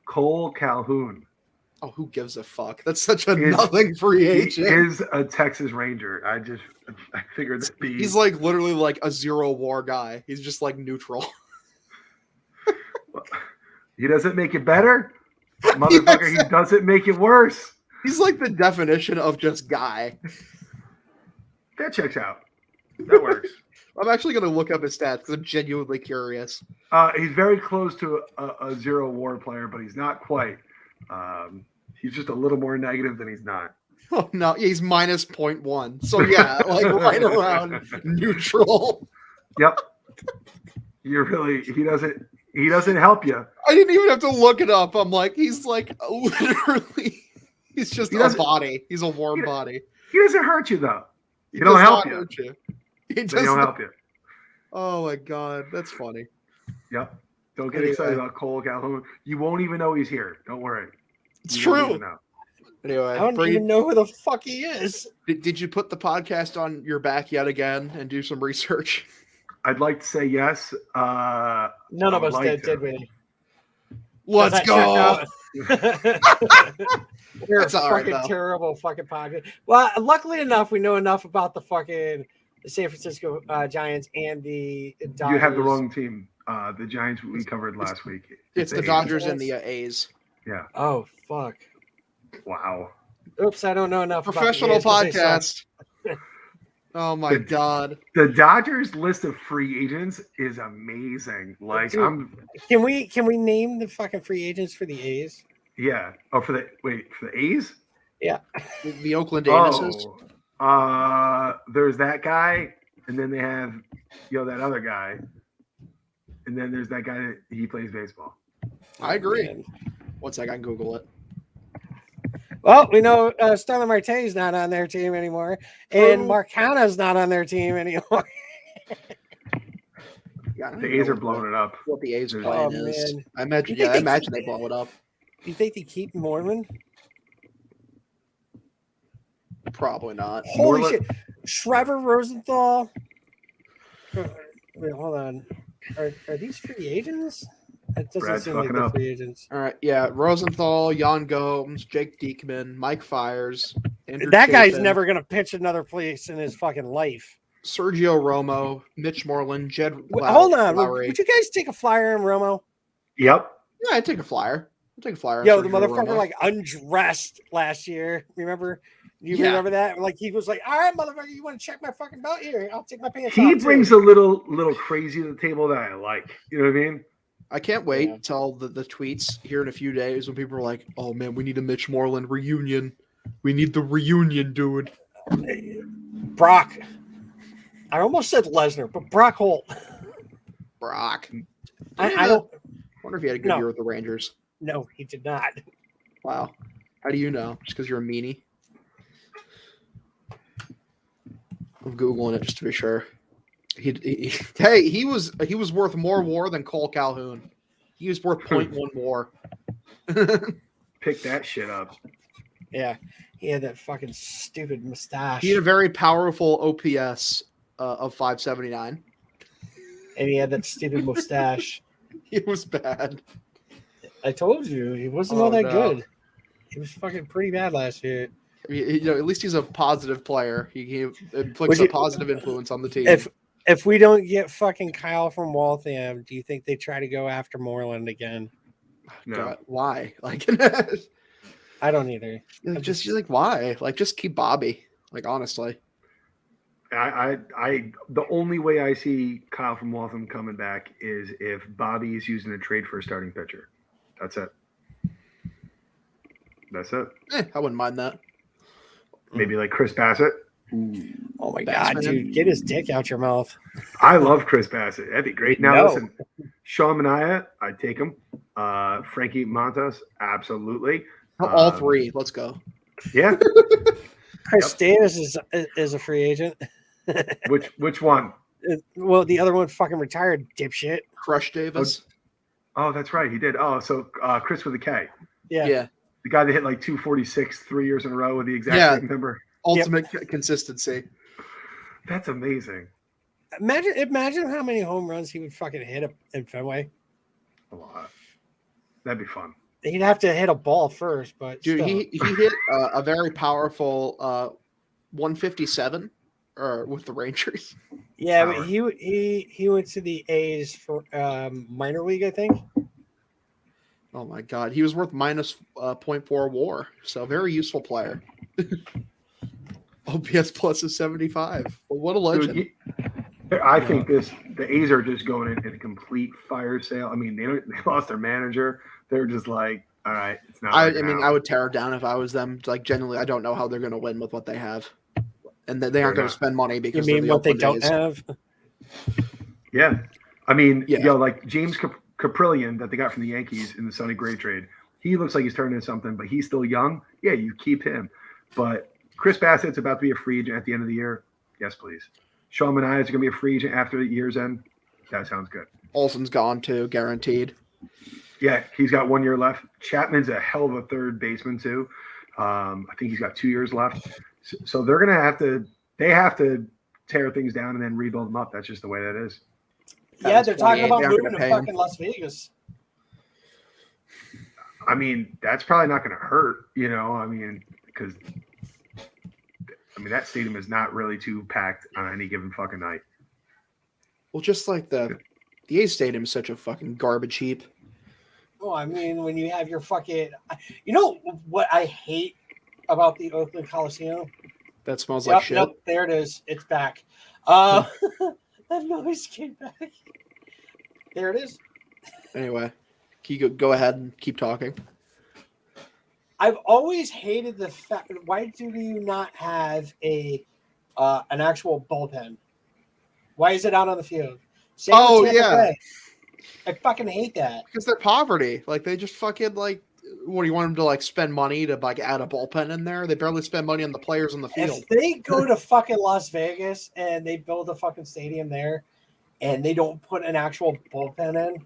Cole Calhoun. Oh, who gives a fuck? That's such a nothing free He agent. is a Texas Ranger. I figured that'd be. He's like literally like a zero war guy. He's just like neutral. He doesn't make it better. Motherfucker, he doesn't make it worse. He's like the definition of just guy. That checks out. That works. I'm actually going to look up his stats because I'm genuinely curious. He's very close to a zero war player, but he's not quite. He's just a little more negative than he's not. Oh, no. He's minus 0.1. So, yeah, like right around neutral. Yep. He doesn't help you. I didn't even have to look it up. I'm like, he's like literally, he's just a body. He's a warm body. He doesn't hurt you, though. He don't help you. He They don't help you. Oh, my God. That's funny. Yep. Don't get excited about Cole Calhoun. You won't even know he's here. Don't worry. It's true. Anyway, I don't even know who the fuck he is. Did you put the podcast on your back yet again and do some research? I'd like to say yes. None of us did we? Let's go. We're That's a all right, fucking though. terrible fucking podcast. Well, luckily enough, we know enough about the fucking San Francisco Giants and the Dodgers. You have the wrong team. The Giants we covered last week. It's the A's. Dodgers and the A's. Yeah. Oh, fuck. Wow. Oops, I don't know enough. Professional about the A's, but they suck. podcast. Oh my God. The Dodgers list of free agents is amazing. Like Dude, Can we name the fucking free agents for the A's? yeah. Oh, for the A's? Yeah. The Oakland A's. There's that guy, and then they have that other guy. And then there's that guy that he plays baseball. I agree. Man. One sec, I can Google it. Well, we know Starlin Marte's not on their team anymore, and Mark Hanna's not on their team anymore. Yeah, The A's are blowing it up. What the A's There's- plan Oh, is. man. I imagine they blow it up. Do you think they keep Mormon? Probably not. Holy Moreland- shit. Trevor Rosenthal. Wait, hold on. Are these free agents? That doesn't Brad's seem like fucking they're up. free agents. All right, yeah, Rosenthal, Jan Gomes, Jake Diekman, Mike Fires, Andrew That guy's Chafin, never going to pitch another place in his fucking life. Sergio Romo, Mitch Moreland, Jed. Hold on. Lowry. Would you guys take a flyer on Romo? Yep. Yeah, I'd take a flyer. I'd take a flyer. on Yo, the Sergio motherfucker Romo. like undressed last year. Remember? You Yeah. remember that? Like he was like, "All right, motherfucker, you want to check my fucking belt here? I'll take my pants He off." brings too." a little crazy to the table that I like. You know what I mean? I can't wait Yeah. till the tweets here in a few days when people are like, "Oh man, we need a Mitch Moreland reunion. We need the reunion, dude." Brock. I almost said Lesnar, but Brock Holt. Brock. I don't. Wonder if he had a good No. year with the Rangers. No, he did not. Wow. How do you know? Just because you're a meanie? I'm googling it just to be sure. Hey, he was worth more WAR than Cole Calhoun. He was worth 0.1 WAR. Pick that shit up. Yeah, he had that fucking stupid mustache, He had a very powerful OPS of 579. and he had that stupid mustache. It was bad. I told you, he wasn't Oh, all that no. good. He was fucking pretty bad last year. At least he's a positive player. He inflicts a positive influence on the team. If we don't get fucking Kyle from Waltham, do you think they try to go after Moreland again? No. God, why? Like, I don't either. just like why? Like, just keep Bobby. Like, honestly, I the only way I see Kyle from Waltham coming back is if Bobby is using a trade for a starting pitcher. That's it. That's it. I wouldn't mind that. Maybe like Chris Bassett. Oh my Batsman. god, dude, get his dick out your mouth. I love Chris Bassett. That'd be great. Now No. listen, Sean Manaea, I'd take him. Frankie Montas, absolutely. All three. Let's go. Yeah. Chris Davis is a free agent. Which one? Well, the other one fucking retired, dipshit. Crush Davis. Oh, that's right. He did. Oh, so Chris with a K. Yeah. The guy that hit like 246 3 years in a row with the exact same number. Ultimate consistency. That's amazing. Imagine how many home runs he would fucking hit in Fenway. A lot. That'd be fun. He'd have to hit a ball first, but Dude, still. he hit a very powerful 157 with the Rangers. Yeah, but he went to the A's for minor league, I think. Oh my god, he was worth minus 0.4 WAR, so very useful player. OPS plus is 75. Well, what a legend! Dude, I think the A's are just going in a complete fire sale. I mean, they lost their manager. They're just like, all right, it's not. I mean, I would tear it down if I was them. Like, genuinely, I don't know how they're going to win with what they have, and they aren't going to spend money because you mean what they Oakland don't A's. have? Yeah, I mean, Yeah. like James Caprillion that they got from the Yankees in the Sonny Gray trade. He looks like he's turning into something, but he's still young. Yeah, you keep him. But Chris Bassett's about to be a free agent at the end of the year. Yes, please. Sean Manaea is going to be a free agent after the year's end. That sounds good. Olsen's gone too, guaranteed. Yeah, he's got 1 year left. Chapman's a hell of a third baseman too. I think he's got 2 years left. So they're going to have to. They have to tear things down and then rebuild them up. That's just the way that is. Yeah, they're talking about They aren't moving gonna to pay him. fucking Las Vegas. I mean, that's probably not going to hurt, I mean, because that stadium is not really too packed on any given fucking night. Well, just like the A's stadium is such a fucking garbage heap. Well, I mean, when you have your fucking, you know what I hate about the Oakland Coliseum? That smells like shit. Yep, there it is. It's back. That noise came back. There it is. Anyway, can you go ahead and keep talking? I've always hated the fact. Why do you not have an actual bullpen? Why is it out on the field? Same with Tampa Bay. I fucking hate that. Because they're poverty. Like, they just fucking, like, what do you want them to, like, spend money to, like, add a bullpen in there? They barely spend money on the players on the field. If they go to fucking Las Vegas and they build a fucking stadium there and they don't put an actual bullpen in,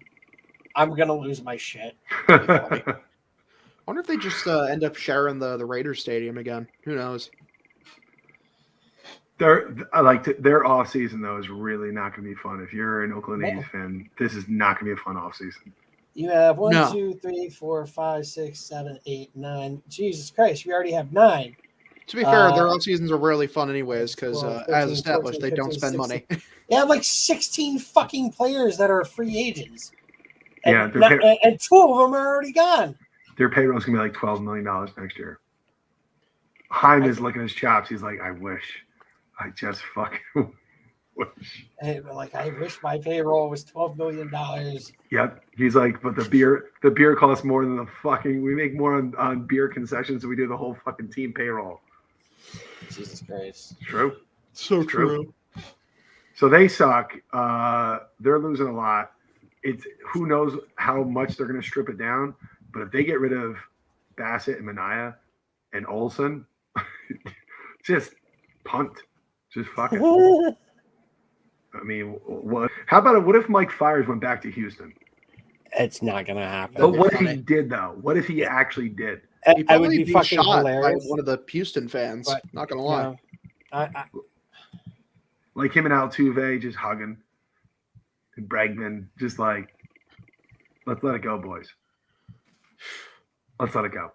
I'm going to lose my shit. I wonder if they just end up sharing the Raiders stadium again. Who knows? Their off season though is really not going to be fun. If you're an Oakland A's fan, this is not going to be a fun off season. You have 1, No. 2, 3, 4, 5, 6, 7, 8, 9. Jesus Christ, we already have 9. To be fair, their off seasons are really fun anyways because, 12, as 13, established, 14, they don't 15, spend 16. money. They have like 16 fucking players that are free agents. And, Yeah, and 2 of them are already gone. their payroll is going to be like $12 million next year. Heim is licking his chops. He's like, I wish. I just fucking wish. Hey, like, I wish my payroll was $12 million. Yep. He's like, but the beer costs more than we make more on beer concessions than we do the whole fucking team payroll. Jesus Christ. True. So true. So they suck. They're losing a lot. It's who knows how much they're going to strip it down. But if they get rid of Bassett and Manaea and Olsen, just punt. Just fucking. I mean, what? How about it? What if Mike Fiers went back to Houston? It's not going to happen. But what if he did, though? What if he actually did? I would be fucking shot hilarious. by one of the Houston fans. But, not gonna lie. Like him and Altuve just hugging, and Bregman just like, let's let it go, boys. Let's let it go.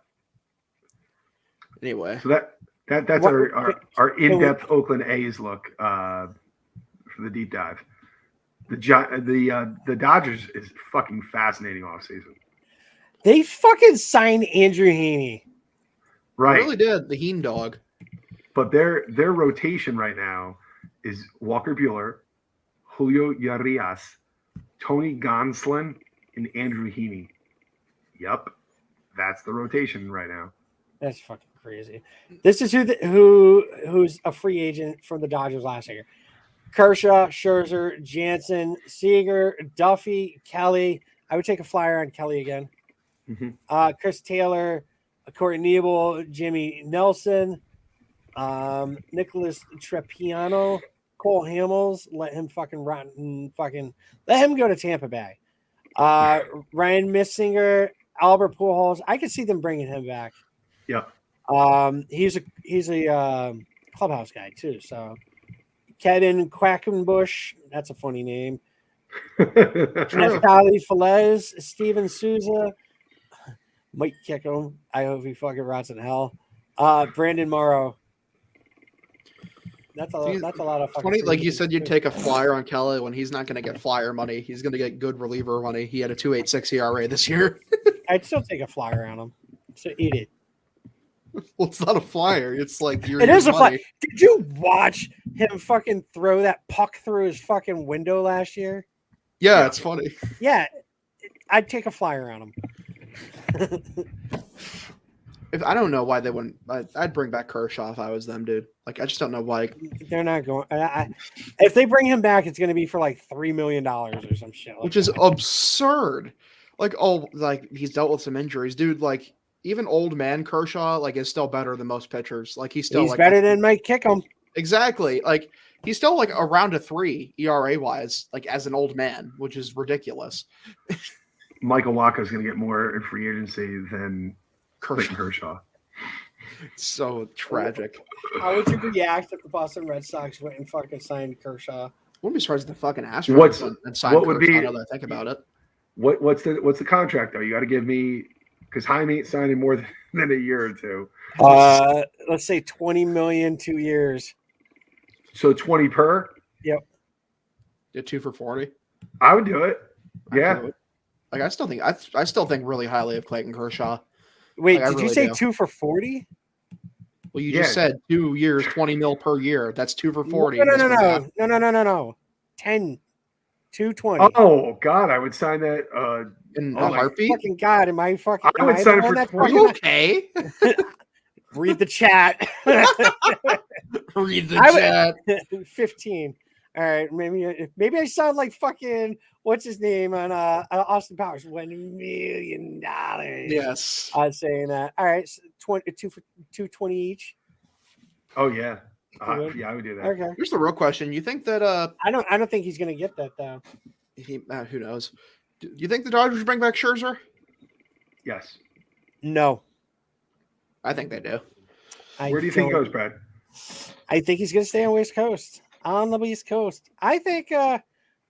Anyway, So that's our in-depth Oakland A's look for the deep dive. The Dodgers is fucking fascinating off season. They fucking signed Andrew Heaney. Right. I really did the Heen dog. But their rotation right now is Walker Buehler, Julio Urias, Tony Gonsolin, and Andrew Heaney. Yep. That's the rotation right now. That's fucking crazy. This is who's a free agent from the Dodgers last year. Kershaw, Scherzer, Jansen, Seager, Duffy, Kelly. I would take a flyer on Kelly again. Chris Taylor, Corey Nebel, Jimmy Nelson, Nicholas Trepiano, Cole Hamels. Let him fucking rot and fucking let him go to Tampa Bay. Ryan Missinger, Albert Pujols. I could see them bringing him back. Yeah. He's a clubhouse guy too. So Kedden Quackenbush, that's a funny name. Neftali Felez, Steven Souza, Mike Kickham. I hope he fucking rots in hell. Brandon Morrow. That's a lot of fucking funny. Like you said, you'd take a flyer on Kelly when he's not going to get flyer money. He's going to get good reliever money. He had a 2.86 ERA this year. I'd still take a flyer on him. So eat it. Well, it's not a flyer. It's like it is a flyer. Did you watch him fucking throw that puck through his fucking window last year? Yeah, it's funny. Yeah, I'd take a flyer on him. I don't know why they wouldn't. I'd bring back Kershaw if I was them, dude. Like, I just don't know why. They're not going. If they bring him back, it's going to be for like $3 million or some shit. Which is absurd. Like, he's dealt with some injuries, dude. Like, even old man Kershaw, like, is still better than most pitchers. Like, he's like, better than Mike Kickham. Exactly. Like, he's still like around a 3 ERA wise, like as an old man, which is ridiculous. Michael Wacha is going to get more in free agency than Kershaw. So tragic. How would you react if the Boston Red Sox went and fucking signed Kershaw? Wouldn't be surprised if the fucking Astros and signed what would Kershaw, be? now that I think about it. What's the contract though? You got to give me, because Jaime ain't signing more than a year or two. Let's say $20 million 2 years. So 20 per. Yep. Get 2 for 40. I would do it. Yeah. Like, I still think really highly of Clayton Kershaw. Wait, like, did you say 2 for 40? Well, you just said 2 years, 20 mil per year. That's 2 for 40. No. 10, 220. Oh God, I would sign that. In a heartbeat. Fucking God, am I fucking? I would sign it for. Are you okay? Read the chat. Read the chat. 15. All right, maybe I sound like fucking what's his name on Austin Powers. $1 million. Yes, I was saying that. All right, so 2 for 220 each. Oh yeah, yeah, I would do that. Okay. Here's the real question: you think that? I don't think he's gonna get that though. Who knows? Do you think the Dodgers bring back Scherzer? Yes. No. I think they do. Where do you think he goes, Brad? I think he's gonna stay on West Coast. On the East Coast. I think I'm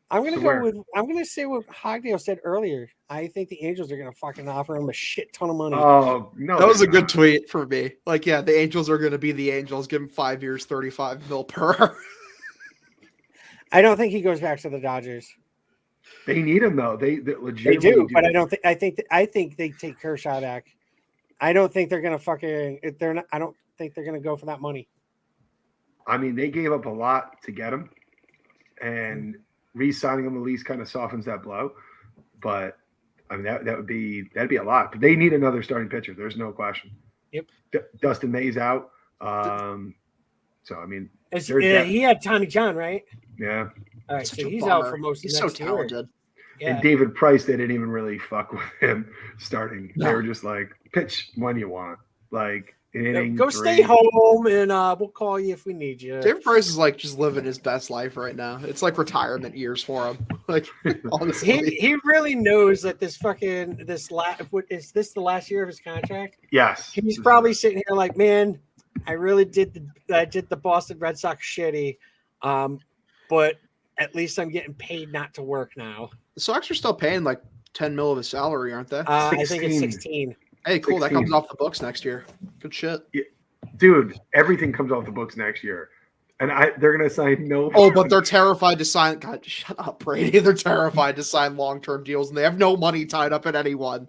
gonna say what Hogdale said earlier. I think the Angels are gonna fucking offer him a shit ton of money. Oh no. That was a good tweet for me. Like, yeah, the Angels are gonna be the Angels, give him 5 years, 35 mil per. I don't think he goes back to the Dodgers. They need him though. They legitimately They do, but I think they take Kershaw back. I don't think they're gonna I don't think they're gonna go for that money. I mean, they gave up a lot to get him, and re-signing him at least kind of softens that blow. But I mean, that'd be a lot. But they need another starting pitcher. There's no question. Yep. Dustin May's out. So I mean, he had Tommy John, right? Yeah. All right, so he's out for most of next year. He's so talented. Yeah. And David Price, they didn't even really fuck with him starting. No. They were just like, pitch when you want, like. Go stay home, and we'll call you if we need you. David Price is like just living his best life right now. It's like retirement years for him. Like, honestly, he really knows that is this the last year of his contract? Yes. He's probably sitting here like, man, I really did the Boston Red Sox shitty, but at least I'm getting paid not to work now. The Sox are still paying like 10 mil of his salary, aren't they? I think it's 16. Hey, cool. 16. That comes off the books next year. Good shit. Yeah. Dude, everything comes off the books next year. And they're going to sign no. Oh, but they're terrified to sign. God, shut up, Brady. They're terrified to sign long-term deals, and they have no money tied up in anyone.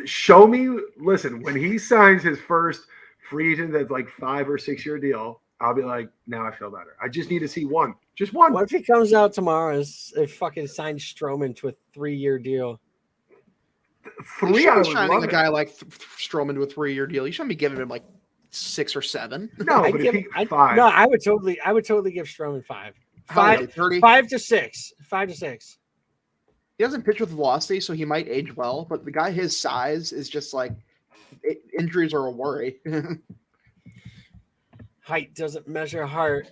Show me. Listen, when he signs his first free agent that's like 5 or 6 year deal, I'll be like, now I feel better. I just need to see one. Just one. What if he comes out tomorrow and fucking signs Stroman to a 3-year deal? 3, I would signing love a it. guy like Stroman to a 3-year deal. You shouldn't be giving him like 6 or 7. No, I'd but give, if he I'd, 5, no, I would totally give Stroman 5. How old is he, 30? 5 to 6. 5 to 6. He doesn't pitch with velocity, so he might age well. But the guy his size is just like injuries are a worry. Height doesn't measure heart.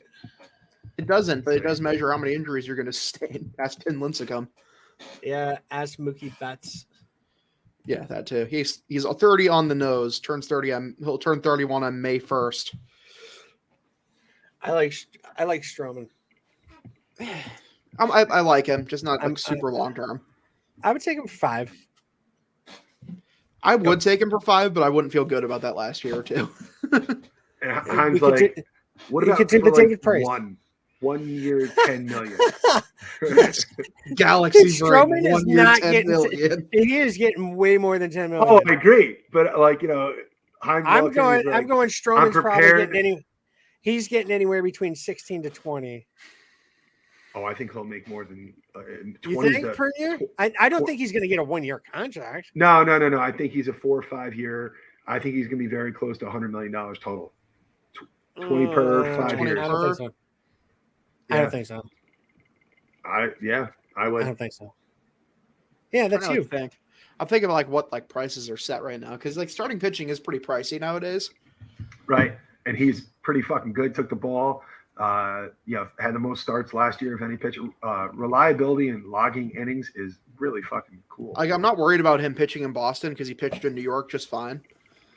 It doesn't, but it does measure how many injuries you're going to sustain. Ask Tim Lincecum. Yeah, ask Mookie Betts. Yeah, that too. He's 30 on the nose. He'll turn 31 on May 1st. I like Stroman. I like him, just not like super long term. I would take him 5. I would take him for 5, but I wouldn't feel good about that last year or 2. and Hines We could like, what we about could do for the David like Price. 1 year, 10 million? Galaxy Stroman Brain, is 1 year, not 10 getting. million. He is getting way more than 10 million. Oh, I agree, but like Hines. I'm Welker is going. like, I'm going. Stroman's probably prepared. getting He's getting anywhere between 16 to 20. Oh, I think he'll make more than 20. You think per year? I don't think he's going to get a 1-year contract. No. I think he's a 4 or 5 year. I think he's going to be very close to $100 million total. 20 per 5 20 years. I don't think so. I don't think so. I would. I don't think so. Yeah, that's you. I'm thinking like what like prices are set right now because like starting pitching is pretty pricey nowadays. Right, and he's pretty fucking good. Took the ball. Had the most starts last year of any pitcher. Reliability and logging innings is really fucking cool. Like I'm not worried about him pitching in Boston because he pitched in New York just fine.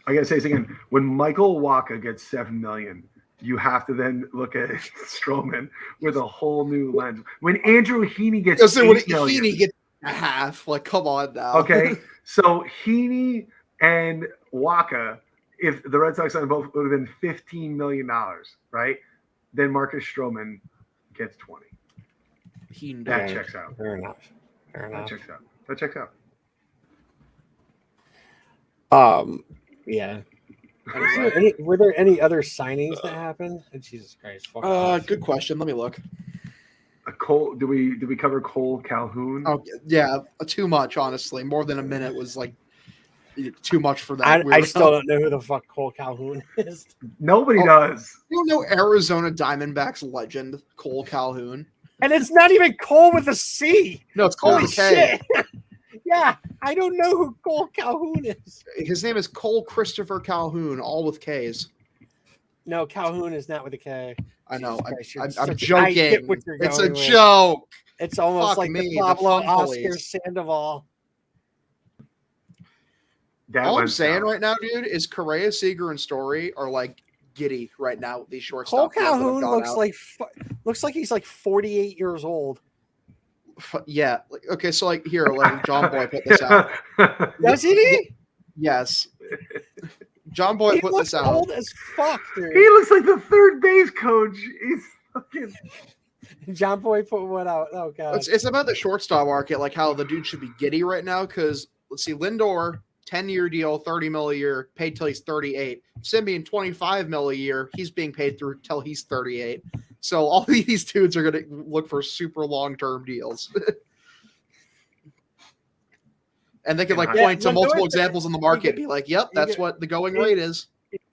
I gotta say this again. When Michael Wacha gets $7 million, you have to then look at Stroman with a whole new lens. When Andrew Heaney gets $8 million, Heaney gets a half. Like, come on now. Okay, so Heaney and Wacha, if the Red Sox signed both, would have been $15 million, right? Then Marcus Stroman gets 20. That checks out. Fair enough. That checks out. Yeah. Were there any other signings that happened? Jesus Christ. Good question. Let me look. Cole, do we cover Cole Calhoun? Oh yeah, too much. Honestly, more than a minute was like too much for that. I still don't know who the fuck Cole Calhoun is. Nobody does. You don't know Arizona Diamondbacks legend Cole Calhoun, and it's not even Cole with a C. No, it's Cole with a K. Yeah, I don't know who Cole Calhoun is. His name is Cole Christopher Calhoun, all with K's. No, Calhoun is not with a K. I know. Christ, I'm joking. It's a with. joke. It's almost Fuck like me, the Pablo the Oscar Sandoval. All I'm saying right now, dude, is Correa, Seager, and Story are like giddy right now with these shortstops. Cole Calhoun looks like he's like 48 years old. Yeah. Okay. So like here, like John Boy put this out. Does he? Yes. John Boy put this out. He looks old as fuck, dude. He looks like the third base coach. He's fucking. John Boy put one out. Oh god. It's about the shortstop market, like how the dude should be giddy right now. Because let's see, Lindor, 10-year deal, $30 million a year, paid till he's 38. Simeon, $25 million a year, he's being paid through till he's 38. So all these dudes are going to look for super long-term deals. And they can like point to multiple examples in the market, be like, yep, that's what the going rate is.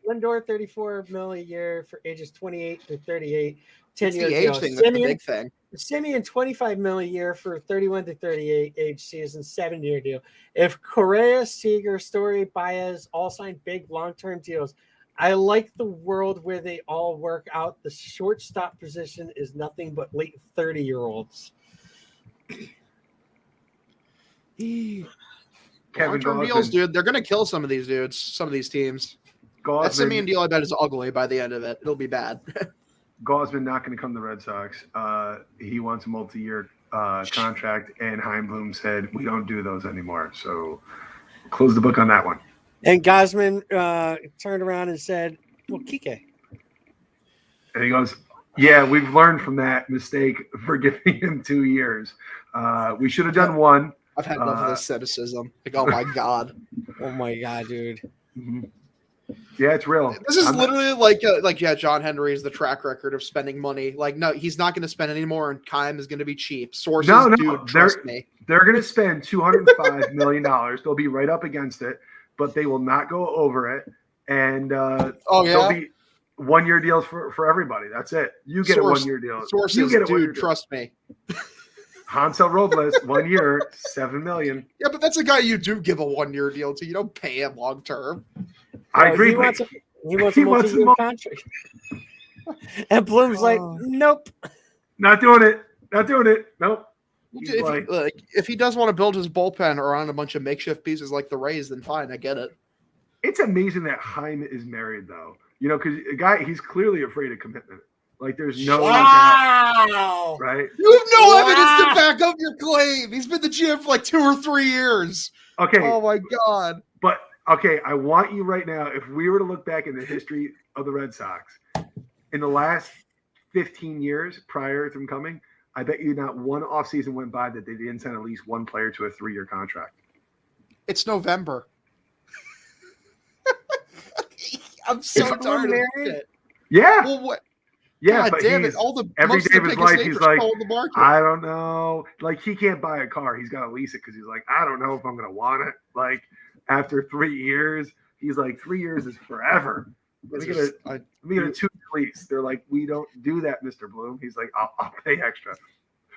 Lindor, $34 million a year for ages 28 to 38. 10-year the age deal. thing, that's the big thing. Simeon, $25 million a year for 31 to 38 age season, 7-year deal. If Correa, Seager, Story, Baez all sign big long-term deals, I like the world where they all work out. The shortstop position is nothing but late 30-year-olds. Long-term deals, dude. They're going to kill some of these dudes, some of these teams. That Simeon deal, I bet, is ugly by the end of it. It'll be bad. Gausman not going to come to the Red Sox. He wants a multi-year contract, and Heimblum said, we don't do those anymore. So close the book on that one. And Gausman turned around and said, well, Kike. And he goes, yeah, we've learned from that mistake for giving him 2 years. We should have done one. I've had enough of this cynicism. Like, oh, my God. Oh, my God, dude. Mm-hmm. Yeah, it's real. This is literally like John Henry is the track record of spending money. Like, no, he's not going to spend any more, and Keim is going to be cheap. Sources, dude, trust me. They're going to spend $205 million. They'll be right up against it, but they will not go over it. And they'll be 1-year deals for everybody. That's it. You get a 1-year deal. Sources, you get a dude, trust me. Hansel Robles, 1 year, $7 million. Yeah, but that's a guy you do give a 1-year deal to. You don't pay him long term. I agree. He wants a multi-year contract. And Bloom's like, nope. Not doing it. Nope. If he does want to build his bullpen around a bunch of makeshift pieces like the Rays, then fine, I get it. It's amazing that Chaim is married, though. You know, because a guy, he's clearly afraid of commitment. Like, there's no doubt, right? You have no evidence to back up your claim. He's been the GM for like 2 or 3 years. Okay. Oh my God. But okay, I want you right now. If we were to look back in the history of the Red Sox, in the last 15 years prior to him coming, I bet you not one offseason went by that they didn't send at least one player to a 3-year contract. It's November. I'm so tired of it. Yeah. Well, what? Yeah, God but damn it! All the every day of his life, he's like, the I don't know. Like, he can't buy a car. He's got to lease it because he's like, I don't know if I'm going to want it. Like, after 3 years, he's like, 3 years is forever. Let me get a 2-year lease. They're like, we don't do that, Mr. Bloom. He's like, I'll pay extra.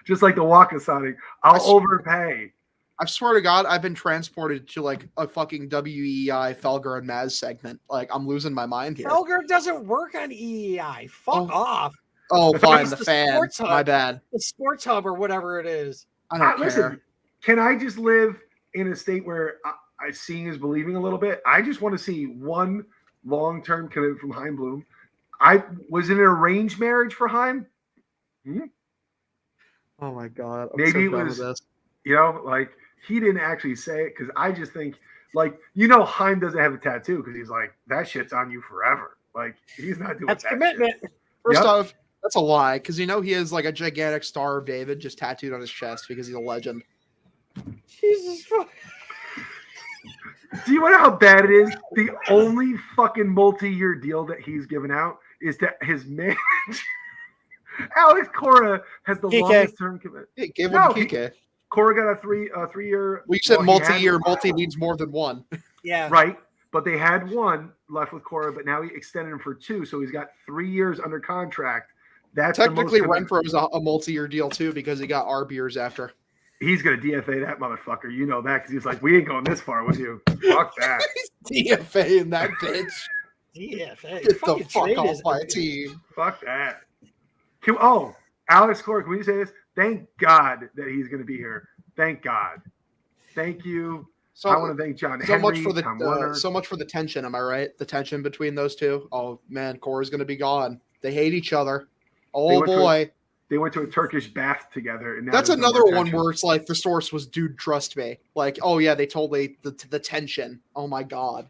Just like the Waka signing, I'll overpay. I swear to God, I've been transported to like a fucking WEI Felger and Maz segment. Like, I'm losing my mind here. Felger doesn't work on EEI. Fuck off. Oh, fine. The fan. My bad. The Sports Hub or whatever it is. I don't care. Listen, can I just live in a state where I seeing is believing a little bit? I just want to see one long-term commitment from Chaim Bloom. I was in an arranged marriage for Chaim. Oh my God. Maybe it was, you know, like, he didn't actually say it because I just think, like, you know, Chaim doesn't have a tattoo because he's like, that shit's on you forever. Like, he's not doing that's that commitment. Shit. First off, that's a lie because, you know, he has like a gigantic Star of David just tattooed on his chest because he's a legend. Jesus fuck. Do you know how bad it is? The only fucking multi-year deal that he's given out is that his manager, Alex Cora, has the longest term commitment. Hey, give him Kike. Cora got a 3-year. We said multi-year. Multi means more than one. Yeah. Right. But they had one left with Cora, but now he extended him for 2. So he's got 3 years under contract. That's technically Renfroe was a multi-year deal too because he got our beers after. He's going to DFA that motherfucker. You know that because he's like, we ain't going this far with you. Fuck that. He's DFAing that bitch. DFA. Get the fuck off my team. Fuck that. Alex Cora, can we say this? Thank God that he's going to be here. Thank God. Thank you. So I want to thank John Henry, so much for the tension. Am I right? The tension between those two. Oh man, Cora's going to be gone. They hate each other. Oh boy. They went to a Turkish bath together. And that's another one where it's like the source was, dude, trust me. Like, oh yeah, they told me the tension. Oh my God.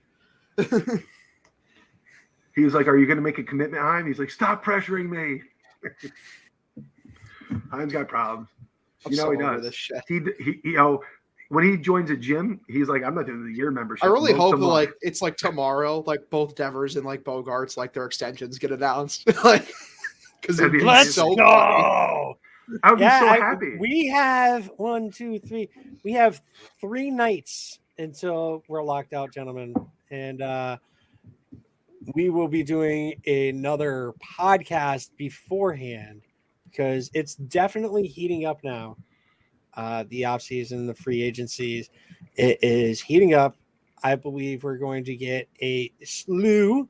He was like, are you going to make a commitment, Chaim? He's like, stop pressuring me. Chaim's got problems. You know he does. He you know, when he joins a gym, he's like, I'm not doing the year membership. I really hope that, like, it's like tomorrow, like both Devers and like Bogarts, like their extensions get announced. Like, because it'd be so funny. I would be so happy. We have 1, 2, 3. We have 3 nights until we're locked out, gentlemen. And we will be doing another podcast beforehand because it's definitely heating up now. The offseason, the free agencies, it is heating up. I believe we're going to get a slew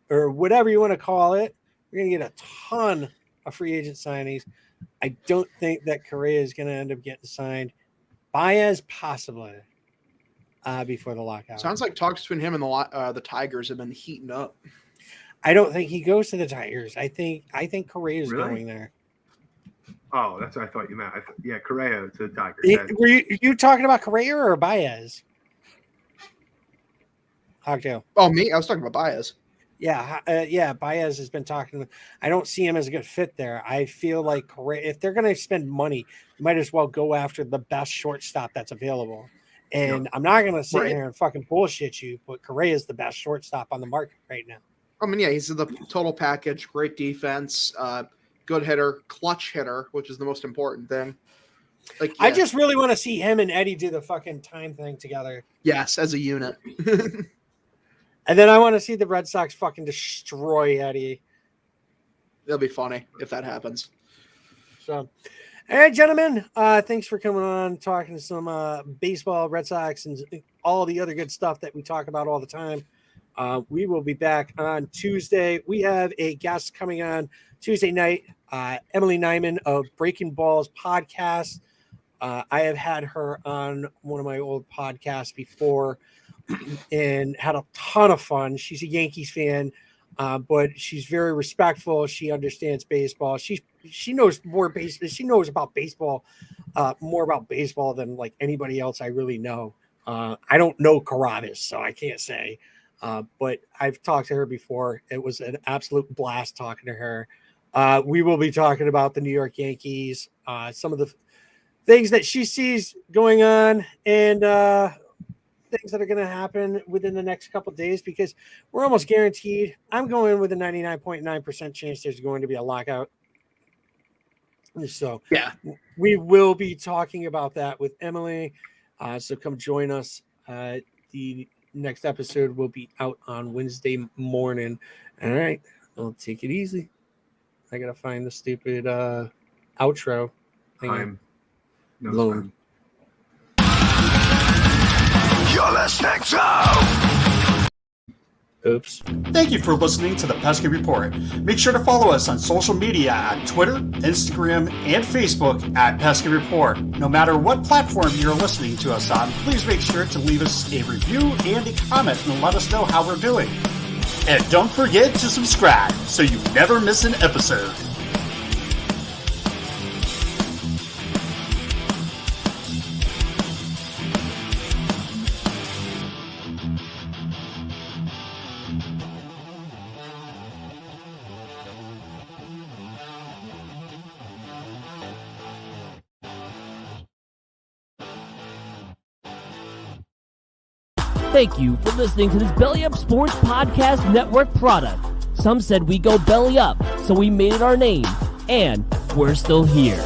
or whatever you want to call it. We're going to get a ton of free agent signings. I don't think that Correa is going to end up getting signed. Baez possibly before the lockout. Sounds like talks between him and the Tigers have been heating up. I don't think he goes to the Tigers. I think Correa is going there. Oh, that's what I thought you meant. Correa to the Tigers. Were you talking about Correa or Baez? Hogtail. Oh, me? I was talking about Baez. Yeah, Baez has been talking. I don't see him as a good fit there. I feel like Correa, if they're going to spend money, might as well go after the best shortstop that's available. And I'm not going to sit Right. here and fucking bullshit you, but Correa is the best shortstop on the market right now. I mean, yeah, he's the total package, great defense, good hitter, clutch hitter, which is the most important thing. Like, I yeah. just really want to see him and Eddie do the fucking time thing together. Yes, as a unit. And then I want to see the Red Sox fucking destroy Eddie. That'll be funny if that happens. So, all right, gentlemen, thanks for coming on, talking some baseball, Red Sox, and all the other good stuff that we talk about all the time. We will be back on Tuesday. We have a guest coming on Tuesday night, Emily Nyman of Breaking Balls podcast. I have had her on one of my old podcasts before and had a ton of fun. She's a Yankees fan, but she's very respectful. She understands baseball. She knows more baseball. She knows about baseball, more about baseball than like anybody else I really know. I don't know Carabas, so I can't say. But I've talked to her before. It was an absolute blast talking to her. We will be talking about the New York Yankees, some of the things that she sees going on, and things that are going to happen within the next couple of days, because we're almost guaranteed. I'm going with a 99.9% chance there's going to be a lockout. So Yeah. we will be talking about that with Emily. So come join us. The next episode will be out on Wednesday morning. All right. I'll take it easy. I got to find the stupid outro. Hang on. Time. No Blown. time. You're listening to Oops. Thank you for listening to the Pesky Report. Make sure to follow us on social media at Twitter, Instagram, and Facebook at Pesky Report. No matter what platform you're listening to us on, please make sure to leave us a review and a comment and let us know how we're doing. And don't forget to subscribe so you never miss an episode. Thank you for listening to this Belly Up Sports Podcast Network product. Some said we go belly up, so we made it our name, and we're still here.